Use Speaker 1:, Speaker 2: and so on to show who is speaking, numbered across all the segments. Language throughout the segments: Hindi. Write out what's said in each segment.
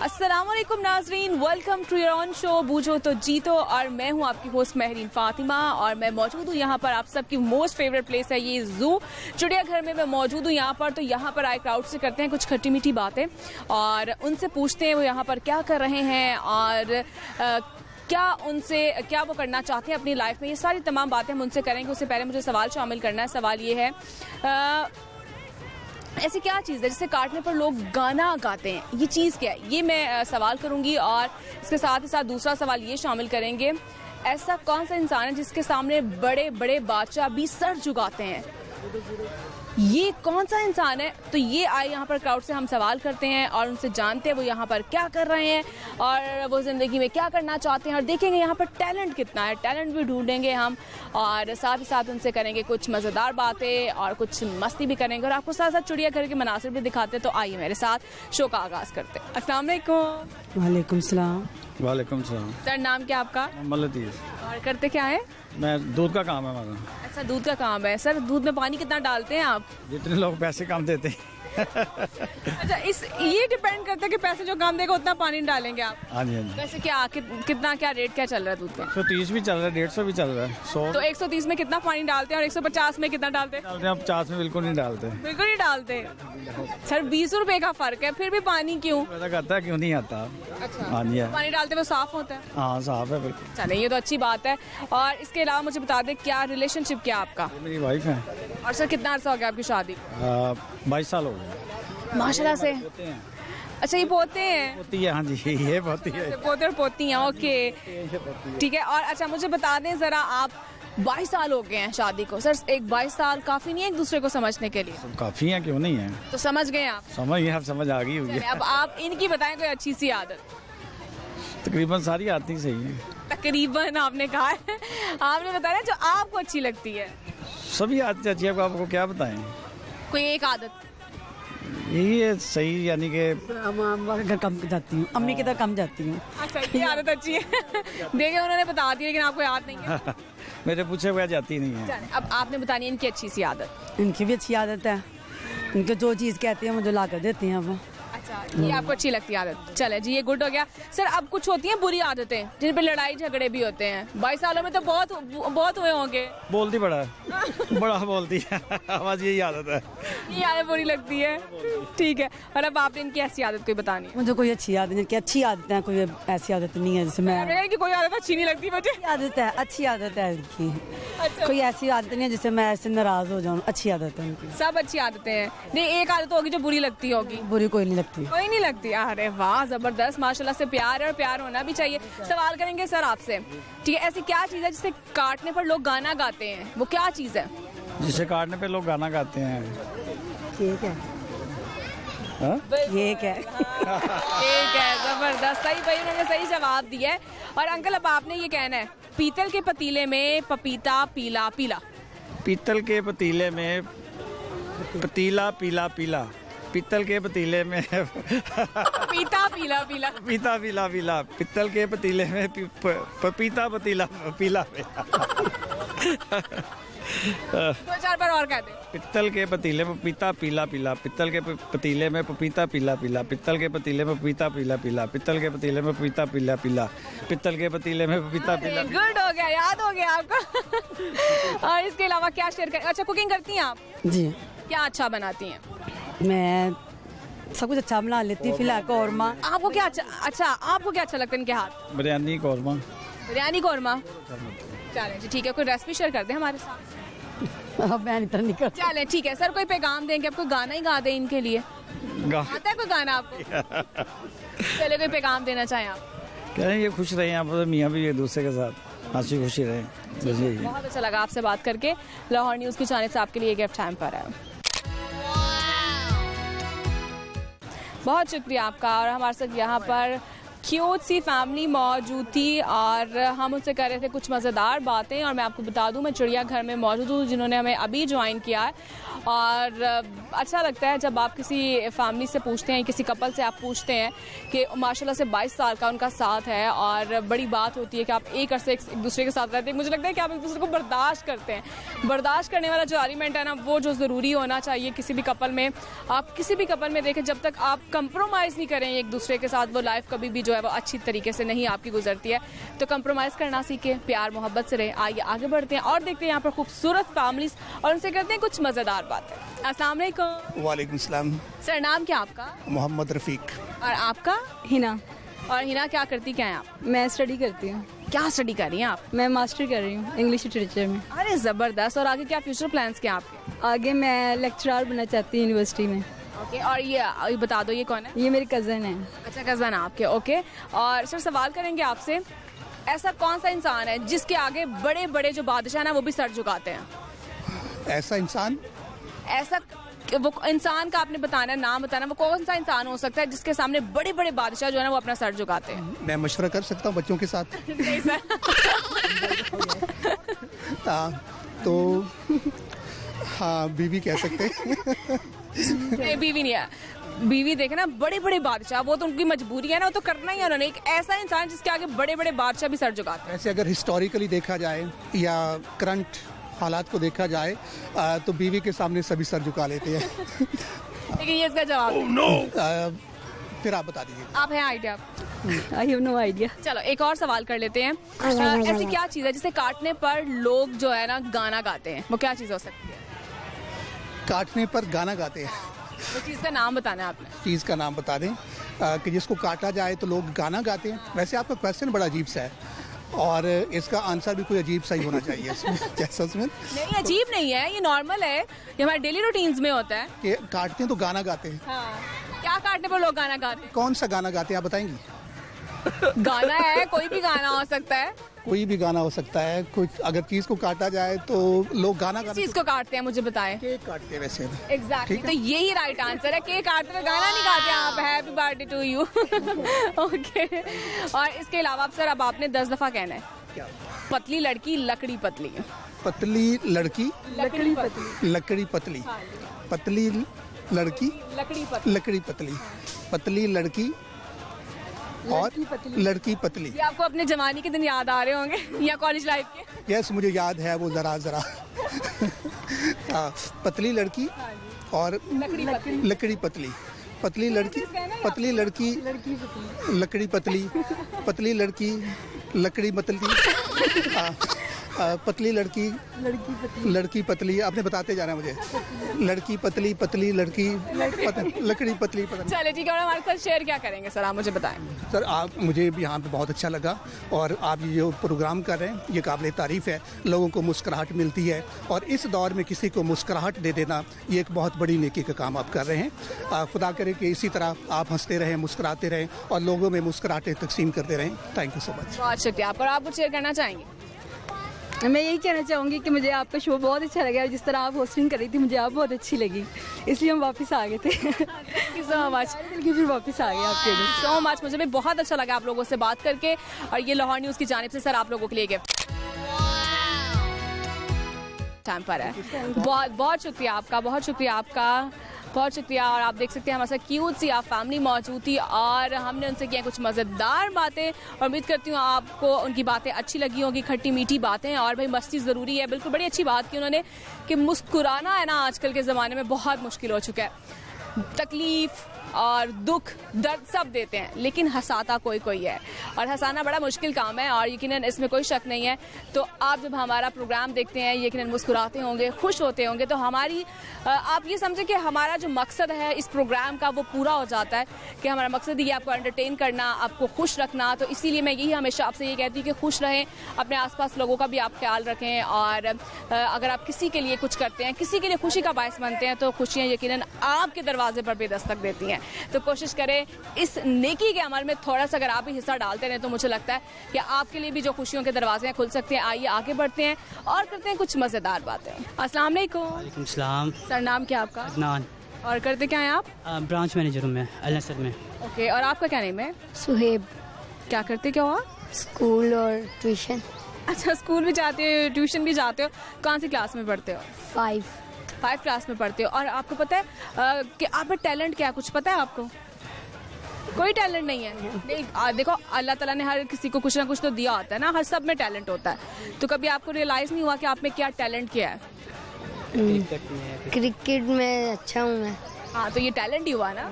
Speaker 1: अस्सलामुअलैकुम नाजरीन, welcome to your own show Boojho to जीतो। और मैं हूं आपकी होस्ट महरीन फातिमा और मैं मौजूद हूं यहाँ पर। आप सबकी मोस्ट फेवरेट प्लेस है ये जू, चिड़ियाघर में मैं मौजूद हूँ यहाँ पर। तो यहाँ पर आए क्राउड से करते हैं कुछ खट्टी मीठी बातें और उनसे पूछते हैं वो यहाँ पर क्या कर रहे हैं और क्या वो करना चाहते हैं अपनी लाइफ में। ये सारी तमाम बातें हम उनसे करेंगे। उससे पहले मुझे सवाल शामिल करना है। सवाल ये है, ऐसी क्या चीज़ है जिसे काटने पर लोग गाना गाते हैं? ये चीज़ क्या है, ये मैं सवाल करूंगी। और इसके साथ ही साथ दूसरा सवाल ये शामिल करेंगे, ऐसा कौन सा इंसान है जिसके सामने बड़े बड़े बादशाह भी सर झुकाते हैं? ये कौन सा इंसान है? तो ये आए यहाँ पर क्राउड से हम सवाल करते हैं और उनसे जानते हैं वो यहाँ पर क्या कर रहे हैं और वो ज़िंदगी में क्या करना चाहते हैं। और देखेंगे यहाँ पर टैलेंट कितना है, टैलेंट भी ढूंढेंगे हम और साथ ही साथ उनसे करेंगे कुछ मज़ेदार बातें और कुछ मस्ती भी करेंगे और आपको साथ साथ चिड़ियाघर के मनासिर भी दिखाते हैं। तो आइए मेरे साथ शो का आगाज़ करते हैं। अस्सलाम वालेकुम।
Speaker 2: वालेकुम सलाम।
Speaker 3: वालेकुम सलाम।
Speaker 1: सर, नाम क्या आपका?
Speaker 3: लतीफ़।
Speaker 1: और करते क्या है?
Speaker 3: मैं दूध का काम है हमारा।
Speaker 1: अच्छा, दूध का काम है। सर, दूध में पानी कितना डालते हैं आप?
Speaker 3: जितने लोग पैसे कम देते हैं।
Speaker 1: अच्छा, ये डिपेंड करता है कि पैसे जो कम देगा उतना पानी डालेंगे आप?
Speaker 3: हाँ जी, हाँ जी।
Speaker 1: वैसे कितना क्या रेट क्या चल रहा है दूध का?
Speaker 3: 130 भी चल रहा है, 150 भी चल रहा है, 100।
Speaker 1: तो 130 में कितना पानी डालते हैं और 150 में कितना डालते हैं?
Speaker 3: डालते हैं, 50 में बिल्कुल नहीं डालते।
Speaker 1: बिल्कुल नहीं डालते। सर, 20 रुपए का फर्क है, फिर भी पानी क्यों?
Speaker 3: पता करता है क्यों नहीं आता।
Speaker 1: अच्छा,
Speaker 3: हाँ जी,
Speaker 1: पानी डालते वो साफ होता है?
Speaker 3: हाँ, साफ है बिल्कुल।
Speaker 1: चले, ये तो अच्छी बात है। और इसके अलावा मुझे बता दें, क्या रिलेशनशिप क्या आपका?
Speaker 3: मेरी वाइफ है।
Speaker 1: और सर, कितना अर्सा हो गया आपकी शादी?
Speaker 3: 22 साल हो गए।
Speaker 1: माशाल्लाह से। अच्छा, ये पोते हैं?
Speaker 3: पोती है, हाँ जी, ये पोती है।
Speaker 1: पोते और पोती हैं, ओके ठीक है। और अच्छा, मुझे बता दें जरा, आप 22 साल हो गए हैं शादी को। सर, एक 22 साल काफी नहीं है एक दूसरे को समझने के लिए?
Speaker 3: काफी है, क्यों नहीं है।
Speaker 1: तो समझ गए आप?
Speaker 3: समझ गए, आप समझ आ गई होगी।
Speaker 1: अब आप इनकी बताएं कोई अच्छी सी आदत।
Speaker 3: तकरीबन सारी आती सही है।
Speaker 1: तकरीबन आपने कहा है, आपने बताया जो आपको अच्छी लगती है।
Speaker 3: सभी आती अच्छी है, आपको क्या बताएं।
Speaker 1: कोई एक आदत?
Speaker 3: यही है सही, यानी कि
Speaker 2: घर कम जाती हूँ, अम्मी की तरह कम जाती हूँ।
Speaker 1: अच्छा, ये आदत अच्छी है। देखिए, उन्होंने बता दी लेकिन आपको याद नहीं है।
Speaker 3: मेरे पूछे हुए जाती नहीं है।
Speaker 1: अब आपने बतानी है इनकी अच्छी सी आदत।
Speaker 2: इनकी भी अच्छी आदत है, इनको जो चीज़ कहती है मुझे ला कर देती हैं वो।
Speaker 1: अच्छा, ये आपको अच्छी लगती है आदत। चले जी, ये गुड हो गया। सर, अब कुछ होती हैं बुरी आदतें जिन पे लड़ाई झगड़े भी होते हैं। 22 सालों में तो बहुत हुए होंगे।
Speaker 3: बोलती बड़ा है। बड़ा बोलती है, आवाज यही आदत है।
Speaker 1: ये आदत बुरी लगती है, ठीक है। और अब आपने इनकी ऐसी आदत कोई बतानी है?
Speaker 2: मुझे कोई अच्छी आदत नहीं, कि अच्छी आदत है, कोई ऐसी आदत नहीं है जिससे मैं।
Speaker 1: कि कोई आदत अच्छी नहीं लगती मुझे।
Speaker 2: आदत है, अच्छी आदत है इनकी।
Speaker 1: अच्छा।
Speaker 2: कोई ऐसी आदत नहीं है जिससे मैं ऐसे नाराज हो जाऊँ। अच्छी आदत है उनकी।
Speaker 1: सब अच्छी आदतें हैं। नहीं, एक आदत होगी जो बुरी लगती होगी।
Speaker 2: बुरी कोई नहीं लगती।
Speaker 1: कोई नहीं लगती। अरे वाह, जबरदस्त, माशाल्लाह से प्यार है और प्यार होना भी चाहिए। सवाल करेंगे सर आपसे, ठीक है, ऐसी क्या चीज़ है जिसे काटने पर लोग गाना गाते हैं? वो क्या चीज़ है
Speaker 3: जिसे काटने पे लोग गाना गाते हैं?
Speaker 2: ठीक है, ये क्या है?
Speaker 1: ठीक है, जबरदस्त, सही भाई, उन्होंने सही जवाब दिया है। और अंकल, अब आपने ये कहना है, पीतल के पतीले में पपीता पीला पीला।
Speaker 3: पीतल के पतीले में पतीला पीला पीला। पीतल के पतीले में
Speaker 1: पपीता पीला पीला।
Speaker 3: पपीता पीला पीला। पीतल के पतीले में पपीता पतीला पीला।
Speaker 1: 2-4 बार और कहते।
Speaker 3: पित्तल के पतीले में पपीता पीला पीला। पित्तल के पतीले में पपीता पीला पीला। पित्तल के पतीले में पपीता पीला पीला। पित्तल के पतीले में पपीता पीला पीला। पित्तल के पतीले में पपीता पीला।
Speaker 1: गुड हो गया, याद हो गया आपको। और इसके अलावा क्या शेयर कर? अच्छा, कुकिंग करती हैं आप?
Speaker 2: जी।
Speaker 1: क्या अच्छा बनाती हैं?
Speaker 2: मैं सब कुछ अच्छा बना लेती हूँ। फिलहाल कौरमा।
Speaker 1: आपको क्या अच्छा आपको क्या अच्छा लगता है इनके हाथ?
Speaker 3: बिरयानी कौरमा।
Speaker 1: बिरयानी कौरमा। चलें जी, ठीक है, कोई रेसिपी शेयर कर दें हमारे साथ।
Speaker 2: अब मैं इतना नहीं कर।
Speaker 1: चलें, ठीक है सर, कोई पैगाम देंगे आपको, गाना ही गा दें इनके लिए। आता है कोई गाना आपको? चले, कोई पैगाम देना चाहें आप?
Speaker 3: कह रहे हैं ये खुश रहे, आप मियाँ भी एक दूसरे के साथ हंसी खुशी रहे।
Speaker 1: बहुत अच्छा लगा आपसे बात करके। लाहौर न्यूज़ की जानिब से आपके लिए गिफ्ट टाइम पर है। बहुत शुक्रिया आपका। और हमारे साथ यहाँ पर क्यूट सी फैमिली मौजूद थी और हम उनसे कर रहे थे कुछ मज़ेदार बातें। और मैं आपको बता दूं, मैं चिड़ियाघर में मौजूद हूँ, जिन्होंने हमें अभी ज्वाइन किया है। और अच्छा लगता है जब आप किसी फैमिली से पूछते हैं, किसी कपल से आप पूछते हैं कि माशाल्लाह से 22 साल का उनका साथ है और बड़ी बात होती है कि आप एक अरसे एक दूसरे के साथ रहते हैं। मुझे लगता है कि आप एक दूसरे को बर्दाश्त करते हैं। बर्दाश्त करने वाला जो एलिमेंट है ना, वो जो ज़रूरी होना चाहिए किसी भी कपल में। आप किसी भी कपल में देखें, जब तक आप कंप्रोमाइज़ नहीं करें एक दूसरे के साथ, वो लाइफ कभी भी जो है वो अच्छी तरीके से नहीं आपकी गुजरती है। तो कंप्रोमाइज़ करना सीखें, प्यार मोहब्बत से रहे। आइए आगे बढ़ते हैं और देखते हैं यहाँ पर खूबसूरत फैमिलीज और उनसे करते हैं कुछ मज़ेदार बातें। अस्सलाम वालेकुम।
Speaker 4: वालेकुम सलाम।
Speaker 1: सर, नाम क्या आपका?
Speaker 4: मोहम्मद रफ़ीक।
Speaker 1: और आपका?
Speaker 2: हिना।
Speaker 1: और हिना, क्या करती क्या हैं आप?
Speaker 2: मैं स्टडी करती हूँ।
Speaker 1: क्या स्टडी कर रही हैं आप?
Speaker 2: मैं मास्टर कर रही हूँ इंग्लिश लिटरेचर में।
Speaker 1: अरे ज़बरदस्त। और आगे क्या फ्यूचर प्लान्स क्या आपके?
Speaker 2: आगे मैं लेक्चरर बनना चाहती हूँ यूनिवर्सिटी में।
Speaker 1: ओके। और ये बता दो, ये कौन है?
Speaker 2: ये मेरी कज़न है।
Speaker 1: अच्छा, कज़न आपके। ओके। और सर, सवाल करेंगे आपसे, ऐसा कौन सा इंसान है जिसके आगे बड़े बड़े जो बादशाह ना वो भी सर झुकाते हैं?
Speaker 4: ऐसा इंसान?
Speaker 1: ऐसा वो इंसान का आपने बताना है, नाम बताना। वो कौन सा इंसान हो सकता है जिसके सामने बड़े बड़े बादशाह जो है ना वो अपना सर झुकाते हैं?
Speaker 4: मैं मशवरा कर सकता हूँ बच्चों के साथ?
Speaker 1: नहीं सर।
Speaker 4: तो हाँ, बीवी कह सकते हैं।
Speaker 1: नहीं, बीवी नहीं है। बीवी देखे ना, बड़े बड़े बादशाह, वो तो उनकी मजबूरी है ना, वो तो करना ही है उन्होंने। एक ऐसा इंसान जिसके आगे बड़े बड़े बादशाह भी सर झुकाते हैं।
Speaker 4: वैसे अगर हिस्टोरिकली देखा जाए या करंट हालात को देखा जाए तो बीवी के सामने सभी सर झुका लेते हैं।
Speaker 1: लेकिन ये इसका जवाब नहीं।
Speaker 4: फिर आप बता दीजिए।
Speaker 1: आप हैं idea?
Speaker 2: I have no idea.
Speaker 1: चलो एक और सवाल कर लेते हैं। ऐसी क्या चीज़ है जिसे काटने पर लोग जो है ना गाना गाते हैं? वो क्या चीज़ हो सकती है?
Speaker 4: काटने पर गाना गाते हैं?
Speaker 1: वो चीज़ का नाम बताना है आपने।
Speaker 4: चीज़ का नाम बता दें कि जिसको काटा जाए तो लोग गाना गाते हैं। वैसे आपका क्वेश्चन बड़ा अजीब सा है और इसका आंसर भी कोई अजीब सा ही होना चाहिए इसमें। जैसा उसमें
Speaker 1: नहीं, अजीब नहीं है, ये नॉर्मल है, ये हमारे डेली रूटीन्स में होता है
Speaker 4: कि काटते हैं तो गाना गाते हैं।
Speaker 1: हाँ। क्या काटने पर लोग गाना गाते हैं?
Speaker 4: कौन सा गाना गाते हैं आप बताएंगी?
Speaker 1: गाना है, कोई भी गाना हो सकता है।
Speaker 4: कोई भी गाना हो सकता है। कुछ अगर चीज को काटा जाए तो लोग गाना गाते
Speaker 1: चीज को काटते हैं, मुझे बताएं।
Speaker 4: केक काटते हैं वैसे।
Speaker 1: एग्जैक्टली, तो यही राइट आंसर है। केक काटते हुए गाना नहीं गाते आप। Happy birthday to you. Okay. और इसके अलावा आप सर, अब आपने 10 दफा कहना है।
Speaker 4: क्या?
Speaker 1: पतली लड़की लकड़ी पतली।
Speaker 4: पतली लड़की
Speaker 1: लकड़ी पतली।
Speaker 4: लकड़ी पतली। पतली लड़की
Speaker 1: लकड़ी पतली।
Speaker 4: लकड़ी पतली। पतली लड़की और लड़की पतली।
Speaker 1: ये आपको अपने जवानी के दिन याद आ रहे होंगे या कॉलेज लाइफ के?
Speaker 4: यस, मुझे याद है वो जरा जरा। पतली लड़की और लकड़ी पतली। पतली लड़की पतली लड़की लकड़ी पतली। पतली लड़की लकड़ी पतली। पतली लड़की पतली। आपने बताते जाना मुझे। लड़की पतली पतली लड़की लकड़ी पतली पतली।
Speaker 1: चले ठीक है। और हमारे साथ शेयर क्या करेंगे सर, आप मुझे बताएं।
Speaker 4: सर, आप मुझे भी यहाँ पे बहुत अच्छा लगा और आप ये जो प्रोग्राम कर रहे हैं ये काबिल तारीफ़ है। लोगों को मुस्कुराहट मिलती है और इस दौर में किसी को मुस्कुराहट दे देना ये एक बहुत बड़ी नेकी का काम आप कर रहे हैं। खुदा करे कि इसी तरह आप हंसते रहें, मुस्कुराते रहें और लोगों में मुस्कुराहटें तकसीम करते रहें। Thank you so much.
Speaker 1: बहुत शुक्रिया आप। और आप कुछ शेयर करना चाहेंगे?
Speaker 2: मैं यही कहना चाहूँगी कि मुझे आपका शो बहुत अच्छा लगा और जिस तरह आप होस्टिंग कर रही थी मुझे आप बहुत अच्छी लगी, इसलिए हम वापस आ गए थे।
Speaker 1: Thank you so much.
Speaker 2: फिर वापस आ गए आपके लिए।
Speaker 1: So much. मुझे भी बहुत अच्छा लगा आप लोगों से बात करके। और ये लाहौर न्यूज़ की जानिब से सर आप लोगों के लिए गिफ्ट टाइम पर है। बहुत बहुत शुक्रिया आपका, बहुत शुक्रिया आपका, बहुत शुक्रिया। और आप देख सकते हैं हमारे साथ क्यूट सी आप फैमिली मौजूद थी और हमने उनसे किया कुछ मज़ेदार बातें और उम्मीद करती हूँ आपको उनकी बातें अच्छी लगी होंगी। खट्टी मीठी बातें और भाई मस्ती ज़रूरी है। बिल्कुल बड़ी अच्छी बात की उन्होंने कि मुस्कुराना है ना आजकल के ज़माने में बहुत मुश्किल हो चुका है। तकलीफ़ और दुख दर्द सब देते हैं लेकिन हंसाता कोई कोई है और हंसाना बड़ा मुश्किल काम है और यकीनन इसमें कोई शक नहीं है। तो आप जब हमारा प्रोग्राम देखते हैं यकीनन मुस्कुराते होंगे, खुश होते होंगे, तो हमारी आप ये समझें कि हमारा जो मकसद है इस प्रोग्राम का वो पूरा हो जाता है कि हमारा मकसद ये आपको एंटरटेन करना, आपको खुश रखना। तो इसीलिए मैं यही हमेशा आपसे ये कहती हूँ कि खुश रहें, अपने आसपास लोगों का भी आप ख्याल रखें और अगर आप किसी के लिए कुछ करते हैं, किसी के लिए खुशी का बायस बनते हैं तो खुशियाँ यकीनन आपके दरवाजे पर भी दस्तक देती हैं। तो कोशिश करें इस नेकी के अमल में थोड़ा सा अगर आप भी हिस्सा डालते रहें तो मुझे लगता है कि आपके लिए भी जो खुशियों के दरवाजे हैं खुल सकते हैं। आइए आगे बढ़ते हैं और करते हैं कुछ मज़ेदार बातें। अस्सलाम वालेकुम।
Speaker 5: वालेकुम सलाम।
Speaker 1: सर नाम क्या आपका?
Speaker 5: अदनान।
Speaker 1: और करते क्या हैं आप?
Speaker 5: ब्रांच मैनेजर हूँ मैं अल नसर में।
Speaker 1: ओके। और आपका क्या नेम है?
Speaker 6: सुहेब।
Speaker 1: क्या करते क्या हो आप?
Speaker 5: स्कूल और ट्यूशन।
Speaker 1: अच्छा, स्कूल भी जाते हो, ट्यूशन भी जाते हो। कौन सी क्लास में पढ़ते हो? 5 क्लास में पढ़ते हो। और आपको पता है कि आप में टैलेंट क्या है? कुछ पता है आपको? कोई टैलेंट नहीं है? नहीं, देखो अल्लाह ताला ने हर किसी को कुछ ना कुछ तो दिया होता है ना, हर सब में टैलेंट होता है। तो कभी आपको रियलाइज नहीं हुआ कि आप में क्या टैलेंट क्या है?
Speaker 5: क्रिकेट में अच्छा हूँ मैं।
Speaker 1: हाँ, तो ये टैलेंट ही हुआ ना।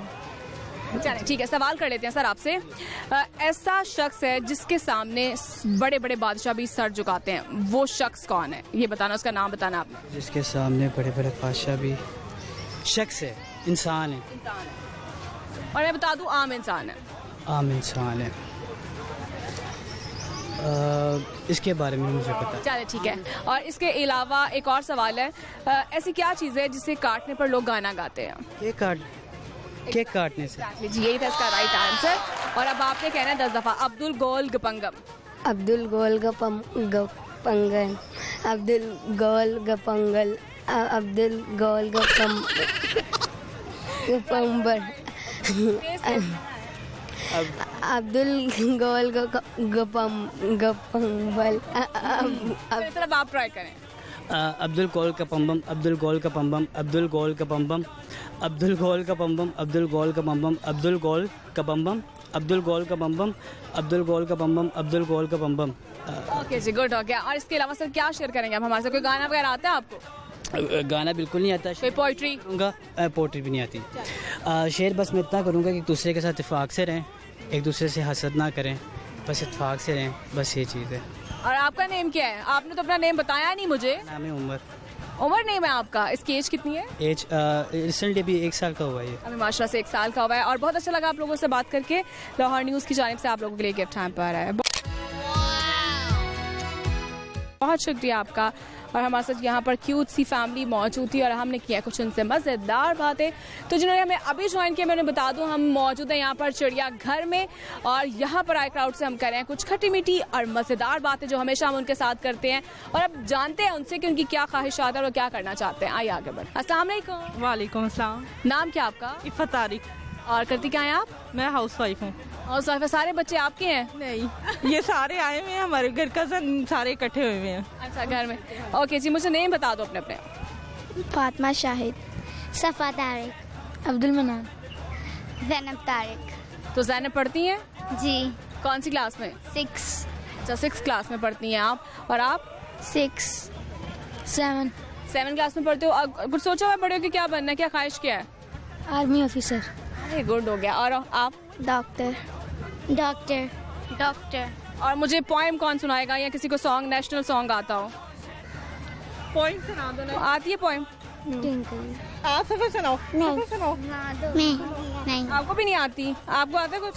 Speaker 1: चलिए ठीक है, सवाल कर लेते हैं सर आपसे। ऐसा शख्स है जिसके सामने बड़े बड़े बादशाह भी सर झुकाते हैं, वो शख्स कौन है? ये बताना, उसका नाम बताना आपने।
Speaker 6: जिसके सामने बड़े बड़े बादशाह भी शख्स है, इंसान है।
Speaker 1: और मैं बता दूं, आम इंसान है।
Speaker 6: आम इंसान है। इसके बारे में मुझे पता।
Speaker 1: चलिए ठीक है। और इसके अलावा एक और सवाल है, ऐसी क्या चीज़ है जिसे काटने पर लोग गाना गाते हैं?
Speaker 6: केक काटने से।
Speaker 1: जी, यही था इसका राइट आंसर। और अब आपने कहना है 10 दफा, अब्दुल गोल गपंगम।
Speaker 5: अब्दुल गोल गपंगन, अब्दुल गोल गपंगल, अब्दुल गोल गपंबर, अब्दुल गोल गपंबल।
Speaker 1: मतलब आप ट्राई करें।
Speaker 6: अब्दुल गोल का पम्बम, अब्दुल गोल का पम्बम, अब्दुल गोल का पम्बम, अब्दुल गोल का पम्बम, अब्दुल गोल का पम्बम, अब्दुल गोल का पम्बम, अब्दुल गोल का पम्बम, अब्दुल गोल का पम्बम, अब्दुल गोल का पम्बम।
Speaker 1: ओके जी, गुड हो गया। और इसके अलावा सर क्या शेयर करेंगे आप हमारे साथ? कोई गाना वगैरह आता है आपको?
Speaker 6: गाना बिल्कुल नहीं आता।
Speaker 1: कोई पोइट्री?
Speaker 6: पोइट्री भी नहीं आती। शेर बस मैं इतना करूँगा कि एक दूसरे के साथ इत्तेफाक से रहें, एक दूसरे से हसद ना करें, बस इत्तेफाक से रहें, बस ये चीज़ है।
Speaker 1: और आपका नेम क्या है? आपने तो अपना नेम बताया नहीं मुझे।
Speaker 6: नाम है उमर।
Speaker 1: उमर नेम है आपका। इसकी एज कितनी है?
Speaker 6: एज रिसेंटली भी 1 साल का हुआ है।
Speaker 1: अभी माशाल्लाह से 1 साल का हुआ है। और बहुत अच्छा लगा आप लोगों से बात करके। लाहौर न्यूज़ की जानिब से आप लोगों के लिए गिफ्ट टाइम पर आ रहा है। बहुत शुक्रिया आपका। और हमारे साथ यहाँ पर क्यूट सी फैमिली मौजूद थी और हमने किया कुछ उनसे मज़ेदार बातें। तो जिन्होंने हमें अभी ज्वाइन किया, मैं उन्हें बता दूँ, हम मौजूद हैं यहाँ पर चिड़ियाघर में और यहाँ पर आए क्राउड से हम कर रहे हैं कुछ खट्टी मीठी और मज़ेदार बातें जो हमेशा हम उनके साथ करते हैं। और अब जानते हैं उनसे कि उनकी क्या ख्वाहिशात है और क्या करना चाहते हैं। आइए आगे बढ़। अस्सलाम वालेकुम।
Speaker 7: वालेकुम अस्सलाम।
Speaker 1: नाम क्या आपका?
Speaker 7: इफ़त तारिक।
Speaker 1: और करती क्या हैं आप?
Speaker 7: मैं हाउस वाइफ हूँ।
Speaker 1: और सारे बच्चे आपके हैं?
Speaker 7: नहीं, ये सारे आए हुए हैं, हमारे घर कज़न सारे इकट्ठे हुए हैं।
Speaker 1: अच्छा, घर में। ओके जी, मुझे नेम बता दो अपने अपने।
Speaker 5: फातिमा शाहिद,
Speaker 2: सफ़ा तारिक, अब्दुल मनान,
Speaker 5: ज़ैनब तारिक।
Speaker 1: तो ज़ैनब पढ़ती हैं?
Speaker 5: जी।
Speaker 1: कौन सी क्लास में?
Speaker 5: 6।
Speaker 1: अच्छा, 6 क्लास में पढ़ती हैं आप। और आप?
Speaker 2: 6, 7
Speaker 1: क्लास में पढ़ते हो। कुछ सोचा हुआ बड़े हो कि क्या बनना है? क्या ख्वाहिश क्या है?
Speaker 2: Army officer.
Speaker 1: अरे गुड हो गया। और आप?
Speaker 5: डॉक्टर।
Speaker 1: और मुझे पोएम कौन सुनाएगा या किसी को सॉन्ग, नेशनल सॉन्ग आता हो?
Speaker 7: पॉइंट सुना दो ना।
Speaker 1: आती है पोएम?
Speaker 7: आप सफर सुनाओ। सफर सुनाओ।
Speaker 5: नहीं।
Speaker 1: आपको भी नहीं आती? आपको आता है कुछ?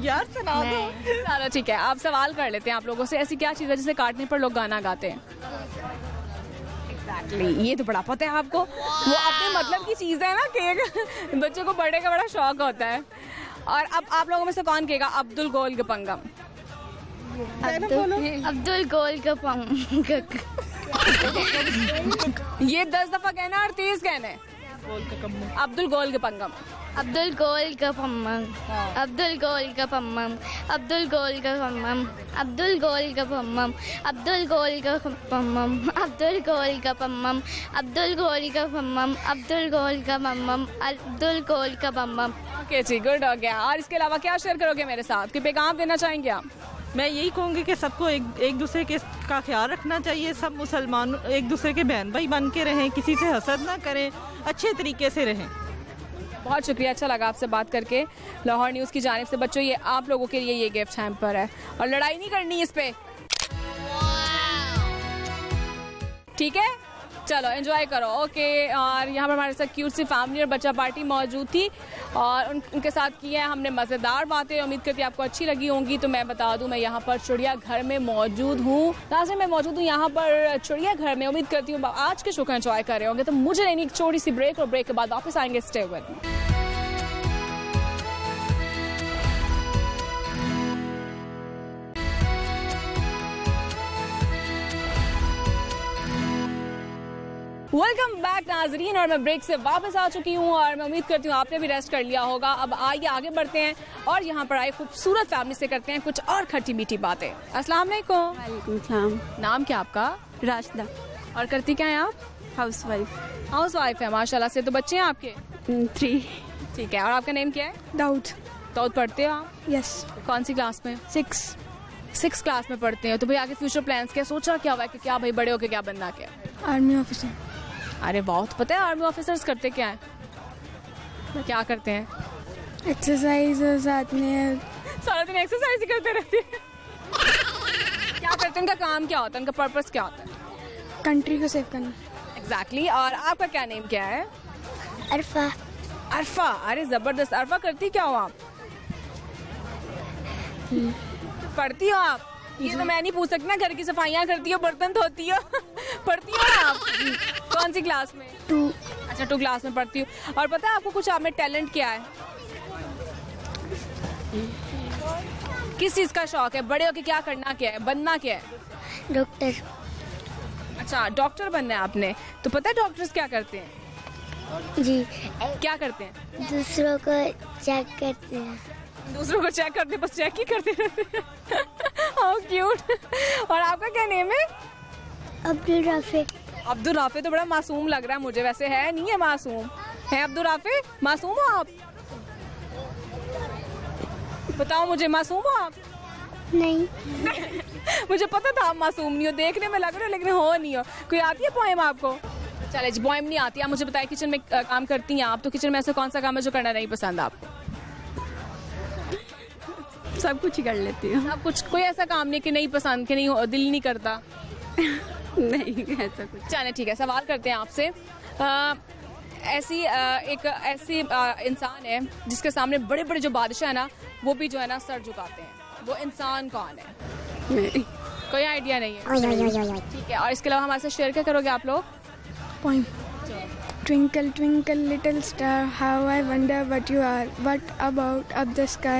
Speaker 7: यार सुना दो।
Speaker 1: चलो ठीक है, आप सवाल कर लेते हैं आप लोगों से। ऐसी क्या चीज़ है जिसे काटने पर लोग गाना गाते हैं? Exactly, ये तो बड़ा पता है आपको। वो अपने मतलब की चीज़ है ना कि बच्चों को बर्थडे का बड़ा शौक होता है। और अब आप लोगों में से कौन कहेगा अब्दुल गोल गपंगम?
Speaker 5: अब्दुल गोल
Speaker 1: ये 10 दफा कहना और 30 कहना है। अब्दुल गोल गपंगम।
Speaker 5: अब्दुल गोल गपम्मम, अब्दुल गोल गपम्मम, अब्दुल गोल गपम्मम, अब्दुल गोल गपम्मम, अब्दुल गोल गपम्मम, अब्दुल गोल गपम्मम, अब्दुल गोल गपम्मम, अब्दुल गोल गपम्मम, अब्दुल गोल गपम्मम।
Speaker 1: ओके जी, गुड हो गया। और इसके अलावा क्या शेयर करोगे मेरे साथ? कि पैगाम देना चाहेंगे आप?
Speaker 7: मैं यही कहूँगी कि सबको एक दूसरे के का ख्याल रखना चाहिए। सब मुसलमान एक दूसरे के बहन भाई बन के रहें, किसी से हसद ना करें, अच्छे तरीके से रहें।
Speaker 1: बहुत शुक्रिया, अच्छा लगा आपसे बात करके। लाहौर न्यूज़ की जानिब से बच्चों ये आप लोगों के लिए ये गिफ्ट हैम्पर है और लड़ाई नहीं करनी इस पे, ठीक है? चलो एंजॉय करो। ओके। और यहाँ पर हमारे साथ क्यूट सी फैमिली और बच्चा पार्टी मौजूद थी और उनके साथ की है हमने मज़ेदार बातें। उम्मीद करती आपको अच्छी लगी होंगी। तो मैं बता दूं, मैं यहाँ पर चिड़ियाघर में मौजूद हूँ। नाज़रीन, मैं मौजूद हूँ यहाँ पर चिड़ियाघर में। उम्मीद करती हूँ आज के शो का एंजॉय कर रहे होंगे। तो मुझे लेनी एक छोटी सी ब्रेक और ब्रेक के बाद वापस आएंगे। Stay with me. Welcome back नाजरीन, और मैं ब्रेक से वापस आ चुकी हूँ और मैं उम्मीद करती हूँ आपने भी रेस्ट कर लिया होगा। अब आइए आगे बढ़ते हैं और यहाँ पर आए खूबसूरत फैमिली से करते हैं कुछ और खट्टी मीठी बातें। अस्सलाम वालेकुम।
Speaker 2: वालेकुम सलाम।
Speaker 1: नाम क्या आपका?
Speaker 2: राशिदा।
Speaker 1: और करती क्या हैं आप?
Speaker 2: House wife.
Speaker 1: हाउस वाइफ है माशाल्लाह से। तो बच्चे हैं आपके?
Speaker 2: 3।
Speaker 1: ठीक है। और आपका नेम क्या है?
Speaker 2: दाऊद।
Speaker 1: दाऊद। पढ़ते हो आप?
Speaker 2: यस।
Speaker 1: कौन सी क्लास में?
Speaker 2: 6
Speaker 1: क्लास में पढ़ते हो। तो भाई आगे फ्यूचर प्लान्स क्या, सोचा क्या हुआ है कि क्या भाई बड़े होके क्या बनना क्या?
Speaker 2: Army officer.
Speaker 1: अरे बहुत पता है आर्मी ऑफिसर्स करते क्या है? क्या करते हैं?
Speaker 2: एक्सरसाइज और साथ में
Speaker 1: सारा दिन एक्सरसाइज ही करते रहते हैं। क्या करते हैं? उनका काम क्या होता है? उनका पर्पस क्या होता है?
Speaker 2: कंट्री को सेव करना।
Speaker 1: एग्जैक्टली। और आपका क्या नेम क्या है?
Speaker 5: अरफा।
Speaker 1: अरफा। अरे जबरदस्त। अरफा करती क्या हो आप? पढ़ती हो आप? ये तो मैं नहीं पूछ सकती ना, घर की सफाइयाँ करती हो, बर्तन धोती हो, पढ़ती हो आप? कौन सी क्लास में?
Speaker 2: 2।
Speaker 1: अच्छा 2 क्लास में पढ़ती हो। और पता है आपको कुछ आप में टैलेंट क्या है? किस चीज का शौक है? बड़े होके क्या करना क्या है, बनना क्या है?
Speaker 5: डॉक्टर।
Speaker 1: अच्छा डॉक्टर बनना है आपने। तो पता है डॉक्टर्स क्या करते हैं?
Speaker 5: जी।
Speaker 1: क्या करते हैं?
Speaker 5: दूसरों को चेक करते हैं।
Speaker 1: दूसरों को चेक करते, बस चेक ही करते रहते हैं। How cute. और आपका क्या नेम है?
Speaker 5: अब्दुल राफे।
Speaker 1: अब्दुल राफे तो बड़ा मासूम लग रहा है मुझे। वैसे है नहीं है मासूम? है अब्दुल राफे? मासूम हो आप? बताओ मुझे, मासूम हो आप?
Speaker 5: नहीं।
Speaker 1: मुझे पता था आप मासूम नहीं हो, देखने में लग रहे हो लेकिन हो नहीं हो। कोई आती है पोएम आपको? चले जी, पोएम नहीं आती। आप मुझे बताइए किचन में काम करती हैं आप, तो किचन में ऐसा कौन सा काम है जो करना नहीं पसंद आपको?
Speaker 2: सब कुछ ही कर लेती हूँ।
Speaker 1: आप कुछ, कोई ऐसा काम नहीं कि नहीं पसंद, कि नहीं दिल नहीं करता?
Speaker 2: नहीं ऐसा कुछ।
Speaker 1: चले ठीक है, सवाल करते हैं आपसे। एक ऐसी इंसान है जिसके सामने बड़े बड़े जो बादशाह है ना, वो भी जो है ना सर झुकाते हैं। वो इंसान कौन है?
Speaker 2: नहीं।
Speaker 1: कोई आइडिया नहीं है? ठीक है। और इसके अलावा हमारे साथ शेयर क्या करोगे आप लोग?
Speaker 2: Poem. Twinkle, twinkle, little star, how I wonder what you are. What about up the sky,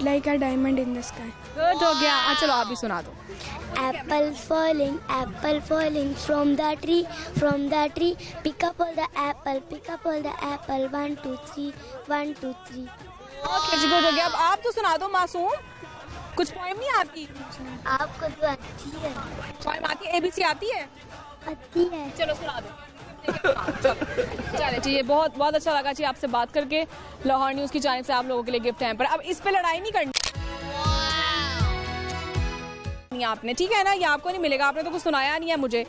Speaker 2: like a diamond in the sky.
Speaker 1: Good हो गया। चलो आप भी सुना दो।
Speaker 5: Apple falling from the tree. Pick up all the apple. 1, 2, 3, 1, 2, 3.
Speaker 1: Okay ji, good हो गया। अब आप तो सुना दो मासूम। कुछ पोएम नहीं आती?
Speaker 5: आपको तो आती है।
Speaker 1: पोएम आती है? ABC आती है?
Speaker 5: आती है।
Speaker 1: चलो सुना दो। चले जी, ये बहुत बहुत अच्छा लगा जी आपसे बात करके। लाहौर न्यूज़ की जानिब से आप लोगों के लिए गिफ्ट है। पर अब इस पे लड़ाई नहीं करनी आपने, ठीक है ना? ये आपको नहीं मिलेगा, आपने तो कुछ सुनाया नहीं है मुझे।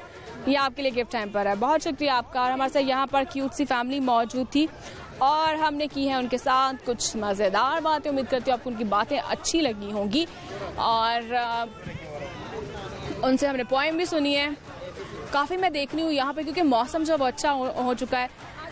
Speaker 1: ये आपके लिए गिफ्ट टाइम पर है। बहुत शुक्रिया आपका। और हमारे साथ यहाँ पर क्यूट सी फैमिली मौजूद थी और हमने की है उनके साथ कुछ मज़ेदार बातें। उम्मीद करती हूँ आपको उनकी बातें अच्छी लगी होंगी और उनसे हमने पोएम भी सुनी है। काफ़ी मैं देख रही हूँ यहाँ पे, क्योंकि मौसम जब अच्छा हो चुका है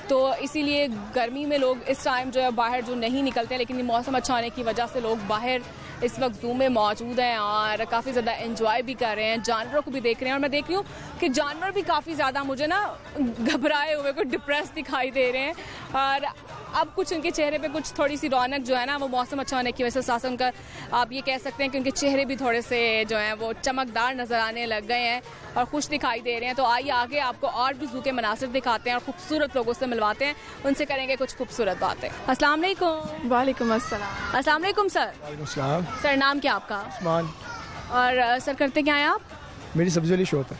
Speaker 1: तो इसीलिए गर्मी में लोग इस टाइम जो है बाहर जो नहीं निकलते हैं, लेकिन ये मौसम अच्छा होने की वजह से लोग बाहर इस वक्त ज़ू में मौजूद हैं और काफ़ी ज़्यादा एंजॉय भी कर रहे हैं। जानवरों को भी देख रहे हैं और मैं देख रही हूँ कि जानवर भी काफ़ी ज़्यादा मुझे ना घबराए हुए, कुछ डिप्रेस दिखाई दे रहे हैं। और अब कुछ उनके चेहरे पे कुछ थोड़ी सी रौनक जो है ना, वो मौसम अच्छा होने की वजह से साथ उनका आप ये कह सकते हैं कि उनके चेहरे भी थोड़े से जो हैं वो चमकदार नज़र आने लग गए हैं और खुश दिखाई दे रहे हैं। तो आइए आगे आपको और भी ज़ू के मनासिर दिखाते हैं और खूबसूरत लोगों से मिलवाते हैं, उनसे करेंगे कुछ खूबसूरत बातें। अस्सलाम वालेकुम।
Speaker 2: वालेकुम अस्सलाम।
Speaker 1: अस्सलाम वालेकुम सर। सर नाम क्या आपका?
Speaker 8: उस्मान।
Speaker 1: और सर करते क्या हैं आप?
Speaker 8: मेरी सब्जी वाली शॉप है।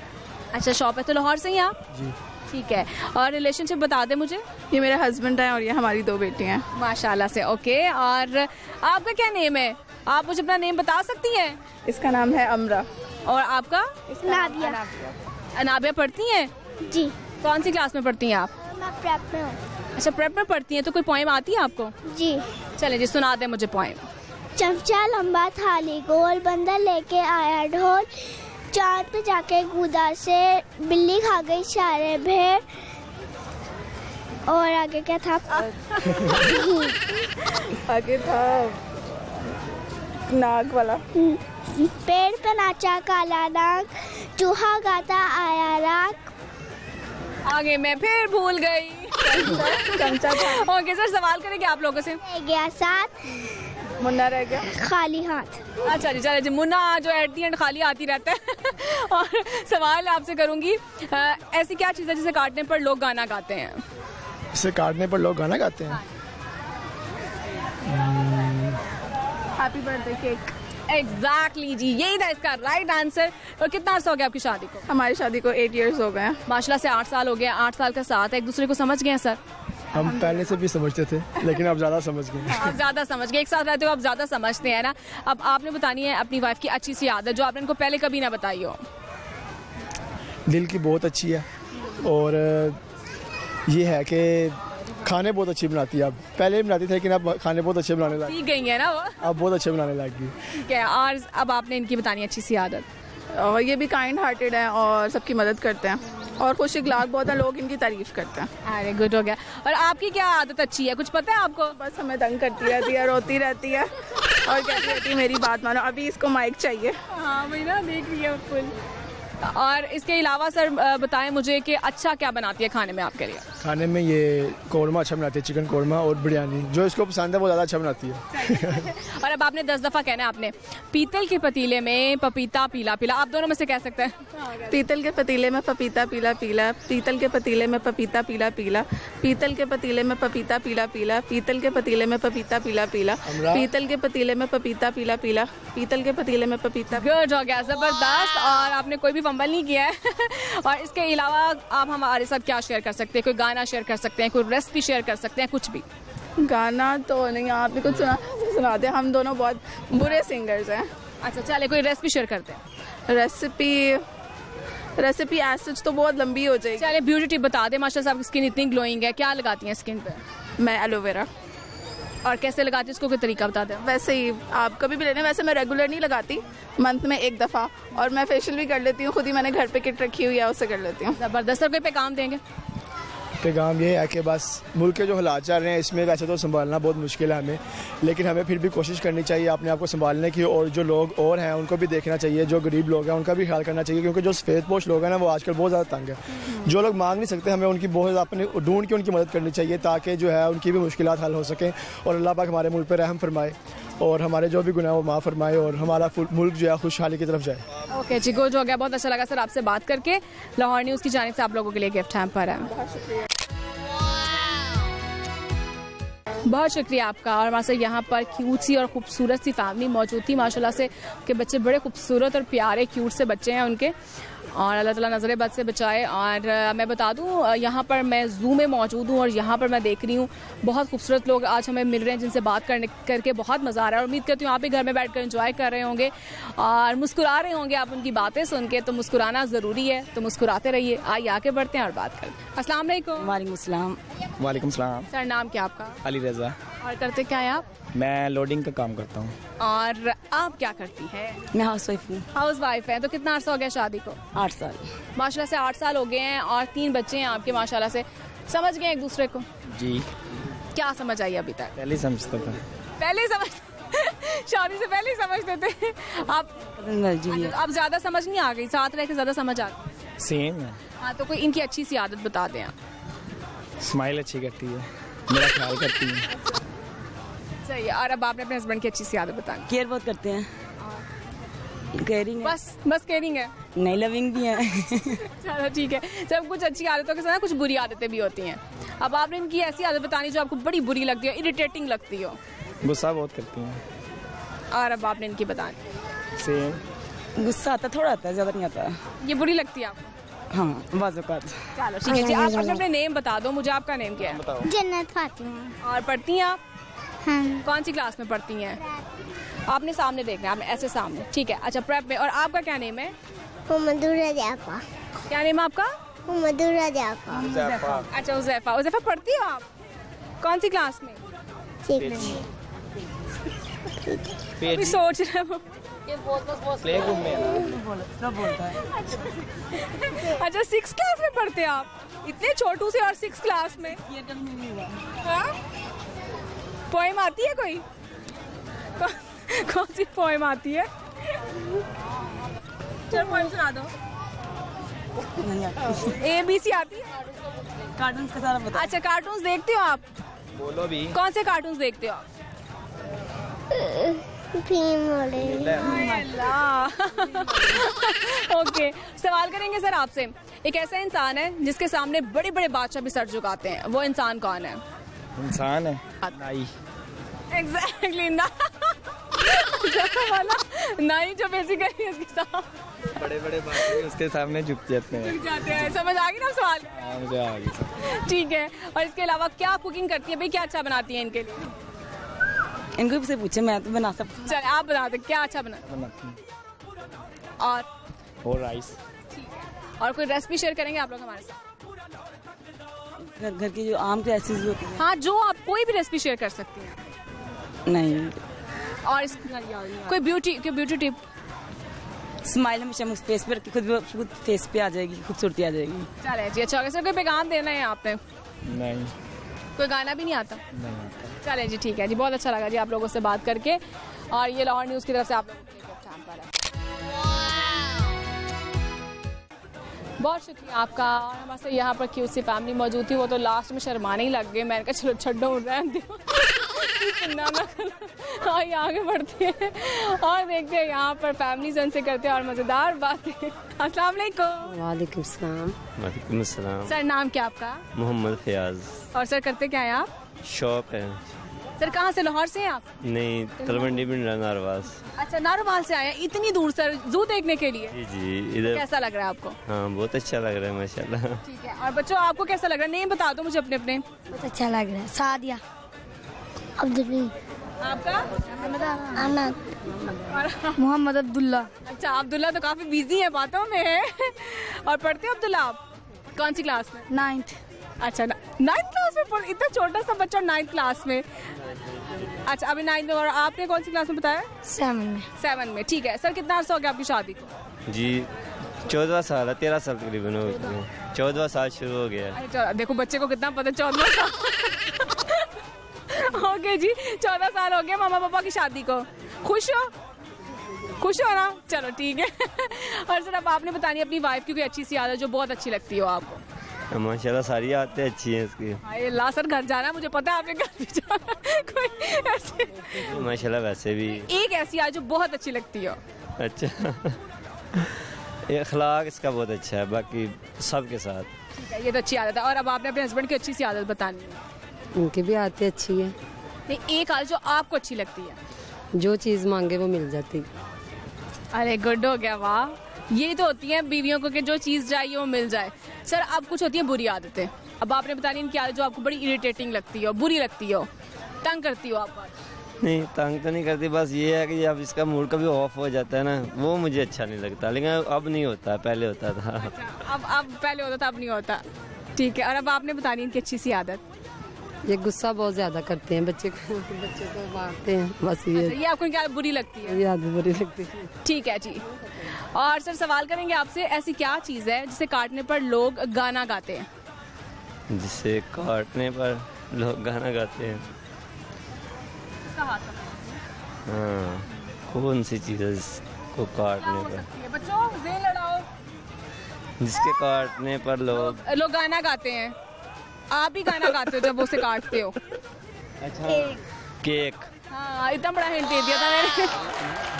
Speaker 1: अच्छा शॉप है, तो लाहौर से ही आप?
Speaker 8: जी।
Speaker 1: ठीक है। और रिलेशनशिप बता दें मुझे।
Speaker 2: ये मेरा हस्बैंड है और ये हमारी 2 बेटियां हैं।
Speaker 1: माशाल्लाह से। ओके। और आपका क्या नेम है? आप मुझे अपना नेम बता सकती हैं?
Speaker 2: इसका नाम है अमरा।
Speaker 1: और आपका?
Speaker 5: नाबिया।
Speaker 1: अनाबिया पढ़ती हैं?
Speaker 5: जी।
Speaker 1: कौन सी क्लास में पढ़ती हैं आप?
Speaker 5: मैं प्रेप में हूँ।
Speaker 1: अच्छा प्रेप में पढ़ती हैं। तो कोई पोएम आती है आपको?
Speaker 5: जी।
Speaker 1: चले जी सुना दें मुझे पोएम।
Speaker 5: चमचा लंबा थाली गोल, बंदर लेके आया ढोल, चांद पे जाके कूदा से बिल्ली खा गई सारे भेड़। और आगे क्या था?
Speaker 2: आगे था नाग वाला।
Speaker 5: पेड़ पे नाचा काला नाग, चूहा गाता आया राग।
Speaker 1: आगे मैं फिर भूल गई।
Speaker 2: चमचा था।
Speaker 1: ओके सर, सवाल करेंगे आप लोगों से।
Speaker 5: गया साथ,
Speaker 1: मुन्ना रह गया
Speaker 5: खाली हाथ।
Speaker 1: अच्छा जी, चले जी, मुन्ना जो एट दी एंड खाली आती रहता है और सवाल आपसे करूंगी, ऐसी क्या चीज़ है जिसे काटने पर लोग गाना गाते हैं?
Speaker 8: इसे काटने पर लोग गाना गाते हैं?
Speaker 1: Happy birthday cake. एग्जैक्टली जी, यही था इसका राइट आंसर। और कितना अर्सा हो गया आपकी शादी को?
Speaker 9: हमारी शादी को 8 इयर्स हो गए हैं।
Speaker 1: माशाल्लाह से 8 साल हो गए। 8 साल का साथ है, एक दूसरे को समझ गए हैं सर?
Speaker 8: हम पहले से भी समझते थे लेकिन अब ज़्यादा समझ गए।
Speaker 1: आप ज़्यादा समझ गए, एक साथ रहते हो आप ज़्यादा समझते हैं ना। अब आपने बतानी है अपनी वाइफ की अच्छी सी आदत जो आपने इनको पहले कभी ना बताई हो।
Speaker 8: दिल की बहुत अच्छी है और ये है कि खाने बहुत अच्छी बनाती है। अब पहले भी बनाती थी लेकिन अब खाने बहुत अच्छे बनाने लगी।
Speaker 1: सीख गई है ना वो,
Speaker 8: अब बहुत अच्छे बनाने लगी।
Speaker 1: ठीक है, और अब आपने इनकी बतानी है अच्छी सी आदत।
Speaker 9: और ये भी काइंड हार्टेड हैं और सबकी मदद करते हैं और खुश इखलाक बहुत हैं, लोग इनकी तारीफ करते हैं।
Speaker 1: अरे गुड हो गया। और आपकी क्या आदत अच्छी है, कुछ पता है आपको?
Speaker 9: बस हमें तंग करती रहती है, रोती रहती है और कहती रहती है मेरी बात मानो, अभी इसको माइक चाहिए।
Speaker 1: हाँ वही ना, देख रही है फुल। और इसके अलावा सर बताएं मुझे कि अच्छा क्या बनाती है खाने में आपके लिए?
Speaker 8: खाने में ये कौरमा अच्छा बनाती है, चिकन कौरमा और बिरयानी जो इसको पसंद है वो ज़्यादा अच्छा बनाती है।
Speaker 1: और अब आपने 10 दफ़ा कहना है आपने, पीतल के पतीले में पपीता पीला पीला। आप दोनों में से कह सकते हैं।
Speaker 9: पीतल के पतीले में पपीता पीला पीला, पीतल के पतीले में पपीता पीला पीला, पीतल के पतीले में पपीता पीला पीला, पीतल के पतीले में पपीता पीला पीला, पीतल के पतीले में पपीता पीला पीला, पीतल के पतीले में पपीता।
Speaker 1: गुड हो गया, ज़बरदस्त। और आपने कोई भी फंबल नहीं किया है। और इसके अलावा आप हमारे साथ क्या शेयर कर सकते हैं? कोई गाना शेयर कर सकते हैं, कोई रेसिपी शेयर कर सकते हैं, कुछ भी?
Speaker 9: गाना तो नहीं, आप भी कुछ सुनाते हैं, हम दोनों बहुत बुरे सिंगर्स हैं।
Speaker 1: अच्छा चले, कोई रेसिपी शेयर करते हैं।
Speaker 9: रेसिपी एज सच तो बहुत लंबी हो जाएगी।
Speaker 1: चले ब्यूटी टिप बता दे। माशाल्लाह आपकी स्किन इतनी ग्लोइंग है, क्या लगाती हैं स्किन पे?
Speaker 9: मैं एलोवेरा।
Speaker 1: और कैसे लगाती है, इसको कोई तरीका बता दें?
Speaker 9: वैसे ही आप कभी भी लेने, वैसे मैं रेगुलर नहीं लगाती, मंथ में 1 दफ़ा। और मैं फेशियल भी कर लेती हूँ, खुद ही मैंने घर पे किट रखी हुई है, उससे कर लेती हूँ।
Speaker 1: ज़बरदस्त। कोई पैगाम देंगे?
Speaker 8: पैगाम ये है कि बस मुल्क के जो हालात चल रहे हैं इसमें वैसे तो संभालना बहुत मुश्किल है हमें, लेकिन हमें फिर भी कोशिश करनी चाहिए अपने आप को संभालने की। और जो लोग और हैं उनको भी देखना चाहिए, जो गरीब लोग हैं उनका भी ख्याल करना चाहिए, क्योंकि जो सफ़ेद पोश लोग हैं ना वो आजकल बहुत ज़्यादा तंग है। जो लोग मांग नहीं सकते हमें उनकी बहुत अपने ढूंढ के उनकी मदद करनी चाहिए ताकि जो है उनकी भी मुश्किलात हल हो सकें और अल्लाह पाक हमारे मुल्क पर रहम फरमाए और हमारे जो भी गुनाह वो माफ़ फरमाए और हमारा मुल्क जो है खुशहाली की तरफ जाए।
Speaker 1: ओके जी, गुड हो गया, बहुत अच्छा लगा सर आपसे बात करके। लाहौर न्यूज़ की जानिब से आप लोगों के लिए गिफ्ट हैम्पर है। बहुत शुक्रिया आपका। और हमारे साथ यहाँ पर क्यूट सी और खूबसूरत सी फैमिली मौजूद थी। माशाल्लाह से के बच्चे बड़े खूबसूरत और प्यारे क्यूट से बच्चे हैं उनके, और अल्लाह ताला नज़र बद से बचाए। और मैं बता दूँ यहाँ पर मैं ज़ू में मौजूद हूँ और यहाँ पर मैं देख रही हूँ बहुत खूबसूरत लोग आज हमें मिल रहे हैं जिनसे बात करके बहुत मज़ा आ रहा है। और उम्मीद करती हूँ आप भी घर में बैठ कर एंजॉय कर रहे होंगे और मुस्कुरा रहे होंगे आप उनकी बातें सुन के। तो मुस्कुराना ज़रूरी है, तो मुस्कुराते रहिए। आइए आगे बढ़ते हैं और बात करते हैं। अस्सलाम वालेकुम।
Speaker 10: वालेकुम सलाम।
Speaker 3: वालेकुम सलाम।
Speaker 1: सर नाम क्या आपका?
Speaker 3: अली रज़ा।
Speaker 1: और करते क्या है आप?
Speaker 3: मैं लोडिंग का काम करता हूँ।
Speaker 1: और आप क्या करती हैं?
Speaker 10: मैं हाउस वाइफ हूँ।
Speaker 1: हाउस वाइफ है। तो कितना अर्सा हो गया शादी को?
Speaker 10: 8 साल।
Speaker 1: माशाल्लाह से 8 साल हो गए हैं और 3 बच्चे हैं आपके। माशाल्लाह से समझ गए एक दूसरे को?
Speaker 3: जी।
Speaker 1: क्या समझ आई अभी तक?
Speaker 3: पहले समझता था।
Speaker 1: पहले समझ शादी से पहले ही समझते थे आप? अब ज्यादा समझ नहीं आ गई, साथ रह के ज्यादा समझ आ गई?
Speaker 3: सेम है।
Speaker 1: हाँ, तो कोई इनकी अच्छी सी आदत बता दें आप।
Speaker 3: स्माइल अच्छी करती है, मेरा ख्याल करती है।
Speaker 1: सही है। और अब आपने अपने हस्बैंड की अच्छी सी आदत बतानी?
Speaker 10: केयर बहुत करते हैं। केयरिंग
Speaker 1: बस केयरिंग है,
Speaker 10: नहीं लविंग भी है।
Speaker 1: चलो ठीक है। सब कुछ अच्छी आदतों के साथ कुछ बुरी आदतें भी होती हैं। अब आपने इनकी ऐसी आदत बतानी जो आपको बड़ी बुरी लगती हो, इरिटेटिंग लगती हो?
Speaker 3: गुस्सा बहुत करती हैं।
Speaker 1: और अब आपने इनकी बतानी?
Speaker 3: सेम।
Speaker 10: गुस्सा आता थोड़ा आता है, ज्यादा नहीं आता।
Speaker 1: ये बुरी लगती है आपको?
Speaker 10: हाँ, बाज़-औक़ात।
Speaker 1: चलो ठीक है जी। आप अपने नेम बता दो मुझे। आपका नेम क्या है?
Speaker 5: जन्नत फातिमा।
Speaker 1: और पढ़ती हैं आप?
Speaker 5: हाँ।
Speaker 1: कौन सी क्लास में पढ़ती हैं? आपने सामने देखना है, आपने ऐसे सामने। ठीक है, अच्छा प्रेप में। और आपका क्या नेम है?
Speaker 5: हुमदुर्रा जाफा।
Speaker 1: क्या नेम है आपका?
Speaker 5: हुमदुर्रा जाफा।
Speaker 1: अच्छा उज़ैफा। उज़ैफा पढ़ती हो आप? कौन सी क्लास में? अभी सोच रहे हो?
Speaker 3: प्ले ग्रुप में।
Speaker 1: अच्छा 6 क्लास में पढ़ते हैं आप? इतने छोटू से और 6 क्लास में? पोएम आती है कोई? कौन सी पोएम आती है? चलो पोएम सुना दो। ABC आती है?
Speaker 10: कार्टून्स का सारा बता।
Speaker 1: अच्छा कार्टून्स देखते हो आप?
Speaker 3: बोलो भी।
Speaker 1: कौन से कार्टून्स देखते हो आप? ओके, सवाल करेंगे सर आपसे। एक ऐसा इंसान है जिसके सामने बड़े बड़े बादशाह भी सर झुकाते हैं, वो इंसान कौन है?
Speaker 3: इंसान है नाई।
Speaker 1: एग्जैक्टली ना वाला नाई जो बेसिकली उसके सामने
Speaker 3: बड़े बड़े बादशाह उसके सामने झुक जाते हैं।
Speaker 1: समझ आ गई ना सवाल?
Speaker 3: हाँ, मुझे आ गई। ठीक
Speaker 1: है, और इसके अलावा क्या कुकिंग करती है भाई, क्या अच्छा बनाती है इनके लिए?
Speaker 10: इनको भी से पूछे, मैं तो बना सकती हूँ।
Speaker 1: चल आप बता दे क्या अच्छा बनाती
Speaker 3: हूँ।
Speaker 1: और
Speaker 3: राइस।
Speaker 1: और कोई रेसिपी शेयर करेंगे आप लोग हमारे साथ?
Speaker 10: घर की जो आम की रेसिपी होती है।
Speaker 1: हाँ, जो आप कोई भी रेसिपी शेयर कर सकती हैं।
Speaker 10: नहीं।
Speaker 1: और कोई ब्यूटी टिप?
Speaker 10: स्माइल हमेशा मुझ फेस पे रखी, खुद फेस पे आ जाएगी, खूबसूरती आ जाएगी।
Speaker 1: चले जी, अच्छा सर कोई पैगाम देना है आपने?
Speaker 3: नहीं।
Speaker 1: कोई गाना भी नहीं आता?
Speaker 3: नहीं आता।
Speaker 1: चले जी, ठीक है जी, बहुत अच्छा लगा जी आप लोगों से बात करके। और ये लाहौर न्यूज़ की तरफ से आप लोगों को बहुत शुक्रिया आपका। और हमारे साथ यहाँ पर क्यूट सी फैमिली मौजूद थी, वो तो लास्ट में शर्माने ही लग गए। मैंने कहा चलो छड्डो रहने दो सुनना ना करो, और ये आगे बढ़ती है और देखते हैं यहाँ पर फैमिली जन से करते हैं और मज़ेदार बातें। अस्सलाम वालेकुम।
Speaker 11: वालेकुम सलाम।
Speaker 12: वालेकुम सलाम।
Speaker 1: सर नाम क्या आपका?
Speaker 12: मोहम्मद फयाज।
Speaker 1: और सर करते क्या है आप?
Speaker 12: शॉप है।
Speaker 1: सर कहाँ से, लाहौर से हैं आप?
Speaker 12: नहीं, तलवंडी बिंडा नारवास।
Speaker 1: अच्छा, नारोवाल से आए हैं इतनी दूर सर जू देखने के लिए?
Speaker 12: जी इधर।
Speaker 1: कैसा लग रहा है आपको?
Speaker 12: हाँ, बहुत अच्छा लग रहा है माशाल्लाह।
Speaker 1: ठीक है, और बच्चों आपको कैसा लग रहा है? नेम बता दो मुझे अपने अपने।
Speaker 11: बहुत अच्छा लग रहा है। सादिया। अब्दुल्ला।
Speaker 1: आपका?
Speaker 11: मोहम्मद अब्दुल्ला।
Speaker 1: अच्छा, अब्दुल्ला तो काफी बिजी है बातों में। और पढ़ते हो अब्दुल्ला आप? कौन सी क्लास में?
Speaker 11: 9th।
Speaker 1: अच्छा, 9th क्लास में? इतना छोटा सा बच्चा 9th क्लास में। अच्छा, अभी 9th में। और आपने कौन सी क्लास में बताया? 7 में। ठीक है सर, कितना अर्सा हो गया आपकी शादी को?
Speaker 12: जी 14 साल है, 13 साल तकरीबन हो गए। 14 साल शुरू हो गया।
Speaker 1: अच्छा, देखो बच्चे को कितना पता, 14 साल ओके जी, 14 साल हो गया मामा पापा की शादी को। खुश हो ना? चलो ठीक है। और सर अब आपने बतानी अपनी वाइफ की कोई अच्छी सी आदत जो बहुत अच्छी लगती हो आपको?
Speaker 12: माशाल्लाह सारी आदतें अच्छी हैं इसकी।
Speaker 1: अल्लाह सर घर जाना, मुझे पता है आपके घर भी जाना। कोई ऐसे
Speaker 12: माशाल्लाह वैसे भी
Speaker 1: एक ऐसी आदत जो बहुत अच्छी लगती हो?
Speaker 12: अच्छा अखलाक इसका बहुत अच्छा है, बाकी सबके साथ।
Speaker 1: ठीक है, ये तो अच्छी आदत है। और अब आपने अपने हस्बैंड की अच्छी सी आदत बतानी है।
Speaker 11: उनकी भी आदतें अच्छी है।
Speaker 1: नहीं, एक आदत जो आपको अच्छी लगती है?
Speaker 11: जो चीज़ मांगे वो मिल जाती।
Speaker 1: अरे गुड हो गया, वाह। ये तो होती है बीवियों को कि जो चीज़ चाहिए वो मिल जाए। सर अब कुछ होती है बुरी आदतें, अब आपने बतानी इनकी आदत जो आपको बड़ी इरिटेटिंग लगती हो, बुरी लगती हो, तंग करती हो आपको?
Speaker 12: नहीं, तंग तो नहीं करती, बस ये है कि जब इसका मूड कभी ऑफ हो जाता है ना, वो मुझे अच्छा नहीं लगता। लेकिन अब नहीं होता, पहले होता था।
Speaker 1: अच्छा, अब पहले होता था, अब नहीं होता। ठीक है, और अब आपने बतानी इनकी अच्छी सी आदत?
Speaker 11: ये गुस्सा बहुत ज्यादा करते हैं, बच्चे को मारते हैं, बस ये।
Speaker 1: अच्छा, ये आपको क्या बुरी लगती है?
Speaker 11: ये आदत बुरी लगती है।
Speaker 1: ठीक है जी। और सर सवाल करेंगे आपसे, ऐसी क्या चीज़ है जिसे काटने पर लोग गाना गाते हैं?
Speaker 12: जिसे काटने पर लोग गाना गाते हैं? हाँ, कौन सी चीज़ है जिसको काटने पर?
Speaker 1: बच्चों ज़ेन लड़ाओ।
Speaker 12: जिसके काटने पर लोग
Speaker 1: गाना गाते हैं। आप भी गाना गाते हो जब उसे काटते हो?
Speaker 12: अच्छा, केक।
Speaker 1: हाँ, इतना बड़ा हिंट दे दिया था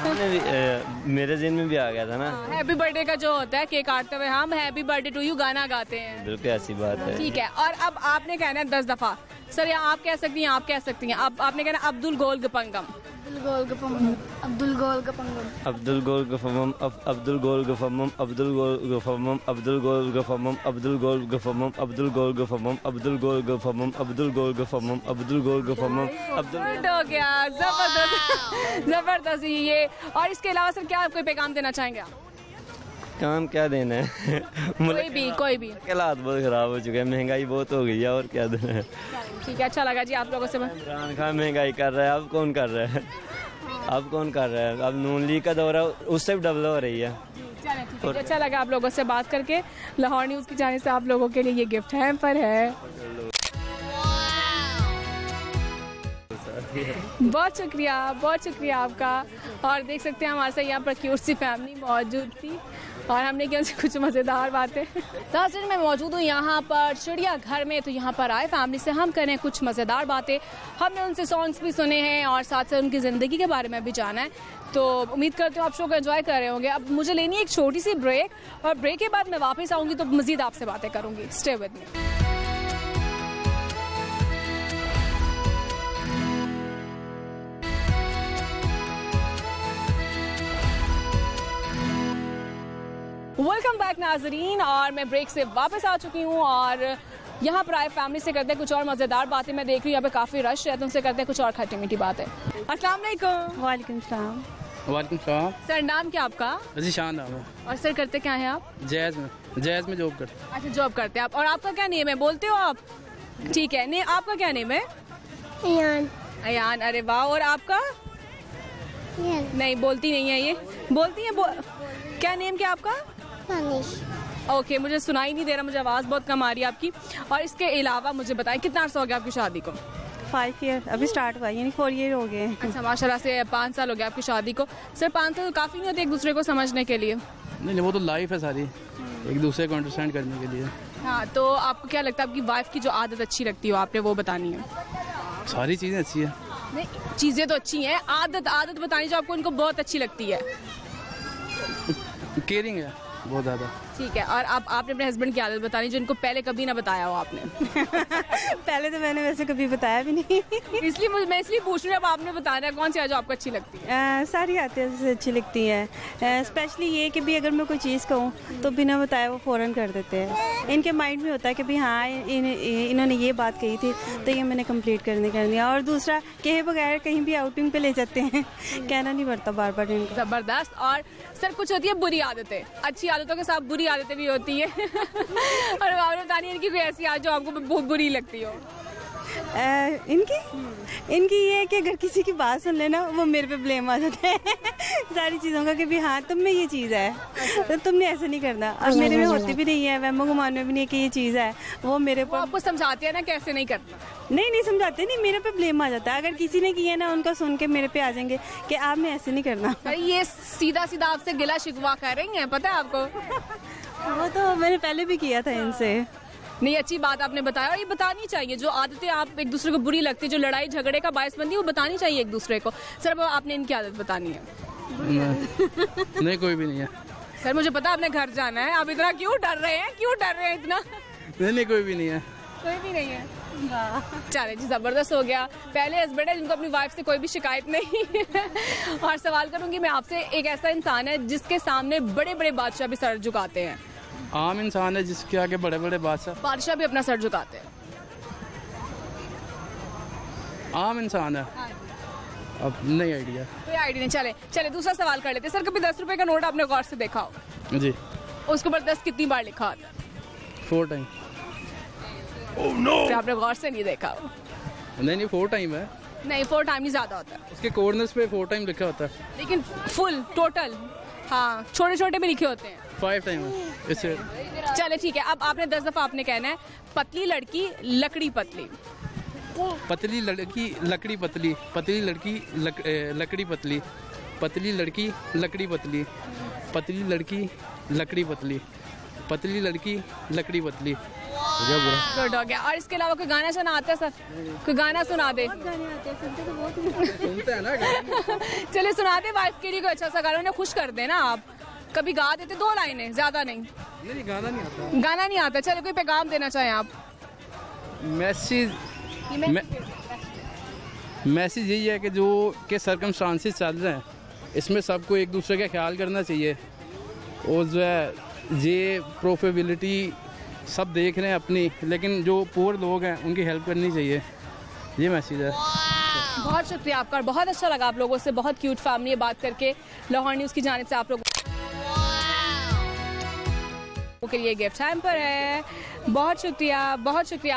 Speaker 1: मैंने।
Speaker 12: मेरे ज़हन में भी आ गया था ना।
Speaker 1: हैप्पी बर्थडे का जो होता है केक काटते हुए हम हैप्पी बर्थडे टू यू गाना गाते हैं।
Speaker 12: बिल्कुल ऐसी बात है।
Speaker 1: ठीक है, और अब आपने कहना है 10 दफा। सर या आप कह सकती हैं, आप कह सकती हैं। आपने कहना अब्दुल गोल गपंगम।
Speaker 11: अब्दुल गोल गपंगम।
Speaker 12: अब्दुल गोल गफमम। अब्दुल गोल गफमम। अब्दुल गोल गफमम। अब्दुल गोल गफमम। अब्दुल गोल गफमम। अब्दुल गोल गफमम। अब्दुल गोल गफमम। अब्दुल गोल गफमम। अब्दुल गोल गफमम। अब्दुल
Speaker 1: हो गया, जबरदस्त जबरदस्त ये। और इसके अलावा सर क्या कोई पैगाम देना चाहेंगे आप?
Speaker 12: काम क्या देना है?
Speaker 1: कोई भी
Speaker 12: हालात बहुत खराब हो चुके हैं, महंगाई बहुत हो गई है, और क्या देना है?
Speaker 1: ठीक है, अच्छा लगा जी आप लोगों से।
Speaker 12: इमरान खान महंगाई कर रहा है, अब कौन कर रहा है? अब कौन कर रहा है? अब नून लीग का दौरा उससे भी डबल हो रही है।
Speaker 1: ठीक है, अच्छा लगा आप लोगों से बात करके। लाहौर न्यूज़ की जाने से आप लोगों के लिए ये गिफ्ट है पर है। बहुत शुक्रिया आपका। और देख सकते हैं हमारे साथ यहाँ पर क्यूट सी फैमिली मौजूद थी और हमने किया उनसे कुछ मज़ेदार बातें। नाज़रीन, मैं मौजूद हूँ यहाँ पर चिड़ियाघर में, तो यहाँ पर आए फैमिली से हम करें कुछ मज़ेदार बातें। हमने उनसे सॉन्ग्स भी सुने हैं और साथ साथ उनकी ज़िंदगी के बारे में भी जाना है। तो उम्मीद करते हो आप शो को एंजॉय कर रहे होंगे। अब मुझे लेनी है एक छोटी सी ब्रेक, और ब्रेक के बाद मैं वापस आऊँगी तो मज़ीद आपसे बातें करूँगी। Stay with me. Welcome back नाजरीन, और मैं ब्रेक से वापस आ चुकी हूँ और यहाँ पर आए फैमिली से करते हैं कुछ और मज़ेदार बातें। मैं देख रही हूँ यहाँ पे काफ़ी रश है, तो उनसे करते हैं कुछ और खट्टी मीठी बातें। अस्सलाम वालेकुम।
Speaker 13: वालेकुम सलाम। वालेकुम सलाम।
Speaker 1: सर, नाम क्या आपका?
Speaker 13: ज़ीशान नाम है।
Speaker 1: और सर करते क्या हैं आप?
Speaker 13: जैज़ में जॉब करते हैं।
Speaker 1: अच्छा, जॉब करते हैं आप। और आपका क्या नेम है, बोलते हो आप? ठीक है, नहीं आपका क्या नेम है?
Speaker 14: अयान।
Speaker 1: अयान, अरे वाह। और आपका? नहीं, बोलती नहीं है ये। बोलती है क्या नेम क्या आपका? ओके, मुझे सुनाई नहीं दे रहा, मुझे आवाज़ बहुत कम आ रही है आपकी। और इसके अलावा मुझे बताएं कितना अर्सा हो गया आपकी शादी को?
Speaker 13: 5 ईयर, अभी स्टार्ट हुआ, यानी 4 ईयर हो गए।
Speaker 1: अच्छा, माशाल्लाह से 5 साल हो गया आपकी शादी को। सर, 5 साल तो काफ़ी नहीं होते एक दूसरे को समझने के लिए?
Speaker 13: नहीं, वो तो लाइफ है सारी, एक दूसरे को अंडरस्टैंड करने के लिए।
Speaker 1: हाँ, तो आपको क्या लगता है आपकी वाइफ की जो आदत अच्छी लगती हो आपने वो बतानी है?
Speaker 13: सारी चीज़ें अच्छी है।
Speaker 1: नहीं, चीज़ें तो अच्छी हैं, आदत बतानी जो आपको इनको बहुत अच्छी लगती है।
Speaker 13: केयरिंग है बहुत ज़्यादा।
Speaker 1: ठीक है, और आपने अपने हस्बैंड की आदत बतानी जो इनको पहले कभी ना बताया हो आपने।
Speaker 13: पहले तो मैंने वैसे कभी बताया भी नहीं।
Speaker 1: इसलिए मैं पूछ रही हूँ, अब आपने बताना है कौन सी जो आपको अच्छी लगती है?
Speaker 13: सारी आदतें अच्छी लगती हैं, स्पेशली ये कि भी अगर मैं कोई चीज़ कहूँ तो बिना बताए वो फ़ौरन कर देते हैं। इनके माइंड में होता है कि भी हाँ इन्होंने ये बात कही थी तो ये मैंने कंप्लीट कर दिया। और दूसरा, कहे बगैर कहीं भी आउटिंग पे ले जाते हैं, कहना नहीं पड़ता बार बार इनको।
Speaker 1: ज़बरदस्त। और सर, कुछ होती है बुरी आदतें, अच्छी आदतों के साथ बुरी आदतें भी होती है। और आपने बतानी है इनकी कोई ऐसी आदत जो आपको बहुत बुरी लगती हो?
Speaker 13: इनकी ये है कि अगर किसी की बात सुन लेना वो मेरे पे ब्लेम आ जाता है सारी चीज़ों का, कि भी हाँ तुम में ये चीज़ है तो तुमने ऐसे नहीं करना। और मेरे में होती भी नहीं है, वहमो गुमान में भी नहीं है कि ये चीज़ है, वो मेरे पर
Speaker 1: आपको समझाते हैं ना कैसे नहीं करना?
Speaker 13: नहीं समझाते, नहीं, मेरे पे ब्लेम आ जाता है। अगर किसी ने किया ना उनका सुन के मेरे पे आ जाएंगे कि आपने ऐसे नहीं करना।
Speaker 1: ये सीधा आपसे गिला शिकवा कर रही हैं, पता है आपको?
Speaker 13: वो तो मैंने पहले भी किया था इनसे।
Speaker 1: नहीं, अच्छी बात आपने बताया, और ये बतानी चाहिए जो आदतें आप एक दूसरे को बुरी लगती है, जो लड़ाई झगड़े का बायस बनती है, वो बतानी चाहिए एक दूसरे को। सर, अब आपने इनकी आदत बतानी है?
Speaker 13: नहीं, कोई भी नहीं है।
Speaker 1: सर, मुझे पता आपने घर जाना है, आप इतना क्यों डर रहे हैं इतना?
Speaker 13: नहीं, कोई भी नहीं है।
Speaker 1: कोई भी नहीं है। चले जी, जबरदस्त हो गया। पहले हस्बैंड है जिनको अपनी वाइफ से कोई भी शिकायत नहीं है। और सवाल करूंगी मैं आपसे, एक ऐसा इंसान है जिसके सामने बड़े बड़े बादशाह भी सर झुकाते हैं?
Speaker 13: आम इंसान है जिसके आगे बड़े बड़े बादशाह
Speaker 1: भी अपना सर झुकाते हैं।
Speaker 13: आम इंसान है। अब नहीं आइडिया,
Speaker 1: कोई आइडिया नहीं। चले दूसरा सवाल कर लेते हैं। सर, कभी 10 रुपए का नोट आपने गौर से देखा हो?
Speaker 13: जी।
Speaker 1: उसके ऊपर 10 कितनी बार लिखा होता है?
Speaker 13: 4 टाइम।
Speaker 1: ओह नो, आपने गौर से नहीं देखा?
Speaker 13: नहीं, 4 टाइम है।
Speaker 1: नहीं, 4 टाइम ही ज्यादा होता है।
Speaker 13: उसके कॉर्नर्स पे 4 टाइम लिखा होता है,
Speaker 1: लेकिन फुल टोटल हाँ छोटे छोटे भी लिखे होते हैं।
Speaker 13: 5 टाइम है इससे।
Speaker 1: चले ठीक है, अब आपने 10 दफा आपने कहना है पतली लड़की लकड़ी पतली।
Speaker 13: पतली लड़की लकड़ी पतली, पतली लड़की लकड़ी पतली, पतली लड़की लकड़ी पतली, पतली लड़की लकड़ी पतली, पतली लड़की लकड़ी पतली।
Speaker 1: गुड हो गया। और इसके अलावा कोई गाना सुना आता है सर? कोई गाना सुना दे।
Speaker 13: सुनते हैं ना
Speaker 1: चलिए सुना दे वाइफ के लिए कोई अच्छा सा गाना, उन्हें खुश कर देना आप। कभी गा देते 2 लाइनें, ज्यादा नहीं।
Speaker 13: नहीं, गाना नहीं आता।
Speaker 1: गाना नहीं आता। चलो कोई पैगाम देना चाहें आप?
Speaker 13: मैसेज यही है कि जो के सर्कमस्टांसेस चल रहे हैं इसमें सबको एक दूसरे का ख्याल करना चाहिए, और जो है ये प्रोफेबिलिटी सब देख रहे हैं अपनी, लेकिन जो पुअर लोग हैं उनकी हेल्प करनी चाहिए, ये मैसेज है।
Speaker 1: बहुत शुक्रिया आपका, और बहुत अच्छा लगा आप लोगों से, बहुत क्यूट फैमिली बात करके। लाहौर न्यूज़ की जानिब से आप लोगों के लिए गिफ्ट टाइम पर है। बहुत शुक्रिया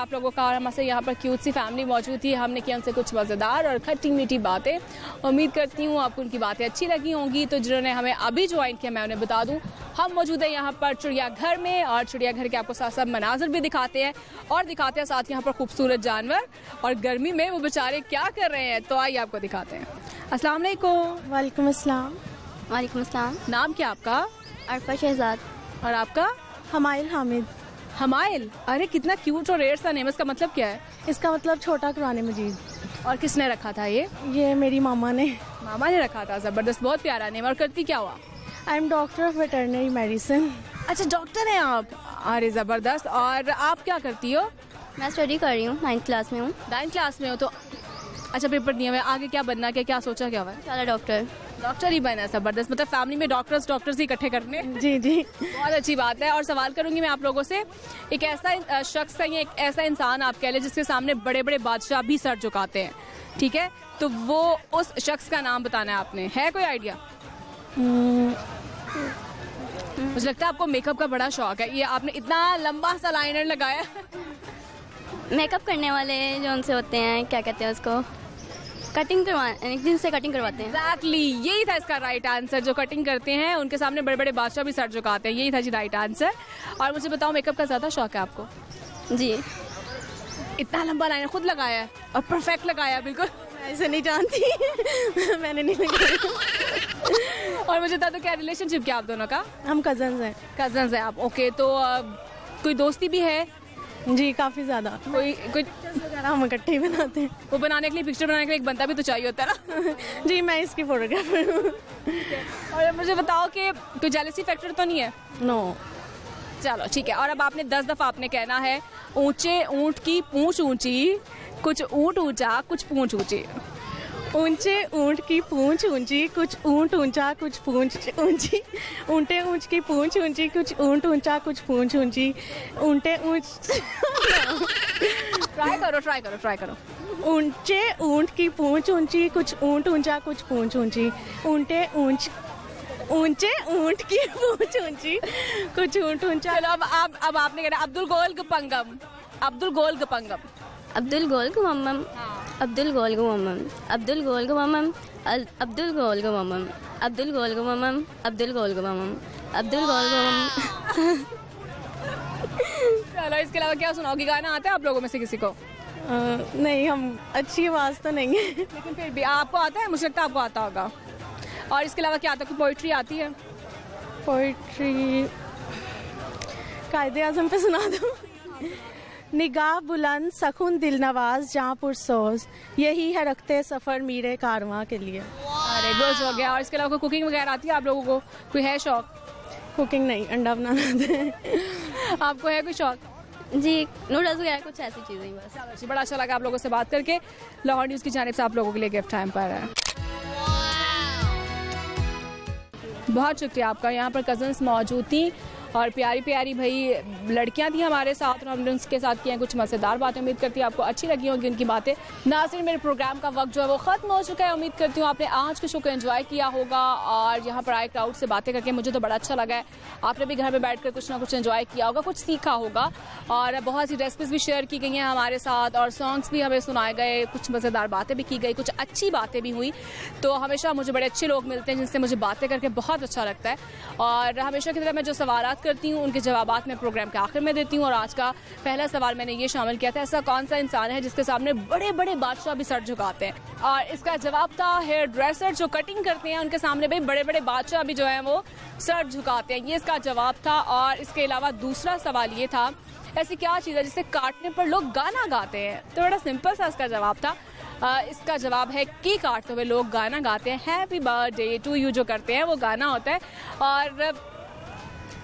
Speaker 1: आप लोगों का। और हमारे यहाँ पर क्यूट सी फैमिली मौजूद थी, हमने किया उनसे कुछ मज़ेदार और खट्टी मीठी बातें। उम्मीद करती हूँ आपको उनकी बातें अच्छी लगी होंगी। तो जिन्होंने हमें अभी ज्वाइन किया, मैं उन्हें बता दूँ हम मौजूद है यहाँ पर चिड़ियाघर में, और चिड़ियाघर के आपको साथ साथ मनाजर भी दिखाते हैं, और दिखाते हैं साथ यहाँ पर खूबसूरत जानवर, और गर्मी में वो बेचारे क्या कर रहे हैं, तो आइए आपको दिखाते हैं। अस्सलाम वालेकुम।
Speaker 2: वालेकुम अस्सलाम।
Speaker 5: वालेकुम अस्सलाम।
Speaker 1: नाम क्या आपका?
Speaker 5: अरफा शहजाद।
Speaker 1: और आपका?
Speaker 14: हमाइल हामिद।
Speaker 1: हमाइल, अरे कितना क्यूट और रेयर सा नेम, इसका मतलब क्या है?
Speaker 14: इसका मतलब छोटा कुरान मजीद।
Speaker 1: और किसने रखा था
Speaker 14: ये मेरी मामा ने।
Speaker 1: मामा ने रखा था, जबरदस्त, बहुत प्यारा नेम। और करती क्या हुआ?
Speaker 14: I am doctor of veterinary medicine.
Speaker 1: अच्छा, डॉक्टर हैं आप, अरे जबरदस्त। और आप क्या करती हो?
Speaker 5: मैं स्टडी कर रही हूँ, 9th क्लास में हूँ।
Speaker 1: 9th क्लास में हो तो अच्छा, पेपर दिए हुए, आगे क्या बनना, क्या सोचा, क्या हुआ है?
Speaker 5: चला डॉक्टर।
Speaker 1: डॉक्टर ही बना, जबरदस्त। मतलब फैमिली में डॉक्टर्स ही इकट्ठे करने।
Speaker 14: जी जी,
Speaker 1: बहुत अच्छी बात है। और सवाल करूंगी मैं आप लोगों से, एक ऐसा शख्स है, एक ऐसा इंसान आप कह लें जिसके सामने बड़े बड़े बादशाह भी सर झुकाते हैं, ठीक है, तो वो उस शख्स का नाम बताना है आपने, है कोई आइडिया? मुझे लगता है आपको मेकअप का बड़ा शौक है, ये आपने इतना लंबा सा लाइनर लगाया।
Speaker 5: मेकअप करने वाले जो उनसे होते हैं, क्या कहते हैं उसको, कटिंग जिनसे कटिंग करवाते हैं।
Speaker 1: एग्जैक्टली, यही था इसका राइट आंसर। जो कटिंग करते हैं उनके सामने बड़े बड़े बादशाह भी सर झुकाते हैं, यही था जी राइट आंसर। और मुझे बताओ, मेकअप का ज्यादा शौक है आपको?
Speaker 5: जी।
Speaker 1: इतना लंबा लाइनर खुद लगाया है और परफेक्ट लगाया, बिल्कुल।
Speaker 14: ऐसे नहीं जानती मैंने नहीं लगाया।
Speaker 1: और मुझे बता दो, क्या रिलेशनशिप क्या आप दोनों का?
Speaker 14: हम कजन्स हैं।
Speaker 1: कजन्स हैं आप, ओके। तो कोई दोस्ती भी है?
Speaker 14: जी, काफी ज्यादा।
Speaker 1: कोई
Speaker 14: वगैरह हम इकट्ठे ही बनाते हैं।
Speaker 1: वो बनाने के लिए, पिक्चर बनाने के लिए एक बंदा भी तो चाहिए होता है ना।
Speaker 14: जी, मैं इसकी फोटोग्राफर हूँ।
Speaker 1: और मुझे बताओ कि कोई जेलसी फैक्टर तो नहीं है?
Speaker 14: नो।
Speaker 1: चलो ठीक है। और अब आपने 10 दफा आपने कहना है, ऊंचे ऊंट की पूंछ ऊंची, कुछ ऊंट ऊंचा, कुछ पूंछ ऊंची।
Speaker 14: ऊंचे ऊंट की पूंछ ऊंची, कुछ ऊंट ऊंचा, कुछ पूंछ ऊंची। ऊंटे ऊंच की पूंछ ऊंची, कुछ ऊंट ऊंचा, कुछ पूंछ ऊंची। ऊंटे ऊंच
Speaker 1: ट्राई करो।
Speaker 14: ऊंचे ऊंट की पूंछ ऊंची, कुछ ऊंट ऊंचा, कुछ पूंछ ऊंची। ऊंचे ऊंट की पूंछ ऊंची, कुछ ऊंट ऊंचा।
Speaker 1: चलो अब आपने कहना अब्दुल गोल गपंगम।
Speaker 5: अब्दुल गोल गमम, अब्दुल गोल गमम, अब्दुल गोल गमम, अब्दुल गोल गमम, अब्दुल गोल गमम, अब्दुल गोल गमम, अब्दुल गोल गमम, अब्दुल गोल गमम।
Speaker 1: चलो, इसके अलावा क्या सुनाओगी? गाना आता है आप लोगों में से किसी को?
Speaker 14: नहीं, हम अच्छी आवाज़ तो नहीं है,
Speaker 1: लेकिन फिर भी आपको आता है, मुझे लगता है आपको आता होगा। और इसके अलावा क्या आता है? पोइट्री आती है?
Speaker 14: पोइट्री कायदे आज़म पे सुना दो। निगाह बुलंद सखुन दिल नवाज जहाँ पुरसोज, यही है रखते सफ़र मीरे कारवां के लिए।
Speaker 1: अरे गुड हो गया। और इसके अलावा कुकिंग वगैरह आती है आप लोगों को? कोई है शौक?
Speaker 14: कुकिंग नहीं, अंडा बनाना आते हैं।
Speaker 1: आपको है कोई शौक?
Speaker 5: जी, नूडल्स वगैरह कुछ ऐसी चीज़ें बस।
Speaker 1: चलो जी, बड़ा अच्छा लगा आप लोगों से बात करके। लाहौर न्यूज़ की जानिब से आप लोगों के लिए गिफ्ट टाइम पर है। बहुत शुक्रिया आपका। यहाँ पर कज़न्स मौजूद थी और प्यारी प्यारी भाई लड़कियां थी हमारे साथ, और हमने उनके साथ किए कुछ मज़ेदार बातें। उम्मीद करती हूँ आपको अच्छी लगी होगी उनकी बातें। नाज़रीन, मेरे प्रोग्राम का वक्त जो है वो ख़त्म हो चुका है। उम्मीद करती हूँ आपने आज के शो को एंजॉय किया होगा और यहाँ पर आए क्राउड से बातें करके मुझे तो बड़ा अच्छा लगा है। आपने भी घर में बैठ कर कुछ ना कुछ एंजॉय किया होगा, कुछ सीखा होगा, और बहुत सी रेसिपीज़ भी शेयर की गई हैं हमारे साथ, और सॉन्ग्स भी हमें सुनाए गए, कुछ मज़ेदार बातें भी की गई, कुछ अच्छी बातें भी हुई। तो हमेशा मुझे बड़े अच्छे लोग मिलते हैं जिनसे मुझे बातें करके बहुत अच्छा लगता है। और हमेशा की तरह मैं जो सवालात करती हूँ उनके जवाब मैं प्रोग्राम के आखिर में देती हूँ। और आज का पहला सवाल मैंने ये शामिल किया था, ऐसा कौन सा इंसान है जिसके सामने बड़े बड़े बादशाह भी सर झुकाते हैं? और इसका जवाब था हेयर ड्रेसर, जो कटिंग करते हैं उनके सामने भाई बड़े बड़े बादशाह भी जो है वो सर झुकाते हैं, ये इसका जवाब था। और इसके अलावा दूसरा सवाल ये था, ऐसी क्या चीज़ है जिसे काटने पर लोग गाना गाते हैं? तो बड़ा सिंपल सा इसका जवाब था। इसका जवाब है कि काटते हुए लोग गाना गाते हैं। हैप्पी बर्थडे टू यू जो करते हैं वो गाना होता है। और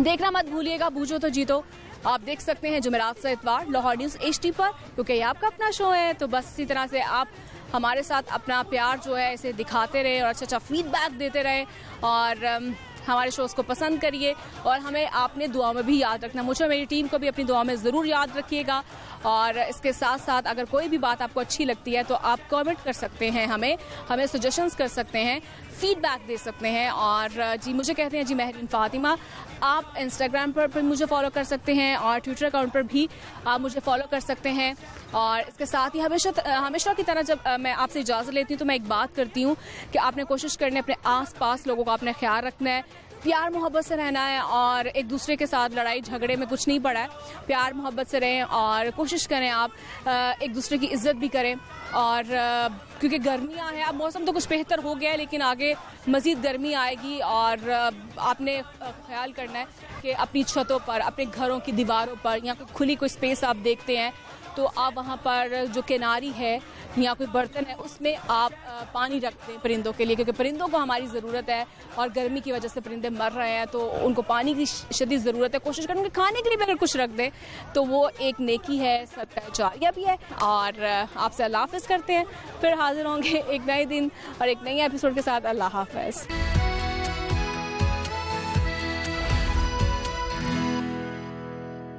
Speaker 1: देखना मत भूलिएगा बूझो तो जीतो। आप देख सकते हैं जुमेरात से इतवार लाहौर न्यूज़ HD पर, क्योंकि ये आपका अपना शो है। तो बस इसी तरह से आप हमारे साथ अपना प्यार जो है इसे दिखाते रहे और अच्छा फीडबैक देते रहे, और हमारे शोज़ को पसंद करिए। और हमें आपने दुआ में भी याद रखना, मुझे मेरी टीम को भी अपनी दुआ में ज़रूर याद रखिएगा। और इसके साथ साथ अगर कोई भी बात आपको अच्छी लगती है तो आप कमेंट कर सकते हैं, हमें सजेशंस कर सकते हैं, फीडबैक दे सकते हैं। और जी मुझे कहते हैं जी महरीन फातिमा। आप इंस्टाग्राम पर मुझे फॉलो कर सकते हैं और ट्विटर अकाउंट पर भी आप मुझे फॉलो कर सकते हैं। और इसके साथ ही हमेशा की तरह जब मैं आपसे इजाज़त लेती हूँ तो मैं एक बात करती हूँ कि आपने कोशिश करनी है अपने आस पास लोगों का आपने ख्याल रखना है। प्यार मोहब्बत से रहना है और एक दूसरे के साथ लड़ाई झगड़े में कुछ नहीं पड़ा है। प्यार मोहब्बत से रहें और कोशिश करें आप एक दूसरे की इज्जत भी करें। और क्योंकि गर्मियां हैं, अब मौसम तो कुछ बेहतर हो गया है लेकिन आगे मज़ीद गर्मी आएगी और आपने ख्याल करना है कि अपनी छतों पर, अपने घरों की दीवारों पर या कोई खुली कोई स्पेस आप देखते हैं तो आप वहाँ पर जो किनारी है या कोई बर्तन है उसमें आप पानी रख दें परिंदों के लिए, क्योंकि परिंदों को हमारी ज़रूरत है और गर्मी की वजह से परिंदे मर रहे हैं तो उनको पानी की शदीद ज़रूरत है। कोशिश करें कि खाने के लिए भी अगर कुछ रख दें तो वो एक नेकी है, सदका जारिया भी है। और आपसे अल्लाह हाफ़िज़ करते हैं, फिर हाजिर होंगे एक नए दिन और एक नई एपिसोड के साथ। अल्लाह हाफ़िज़।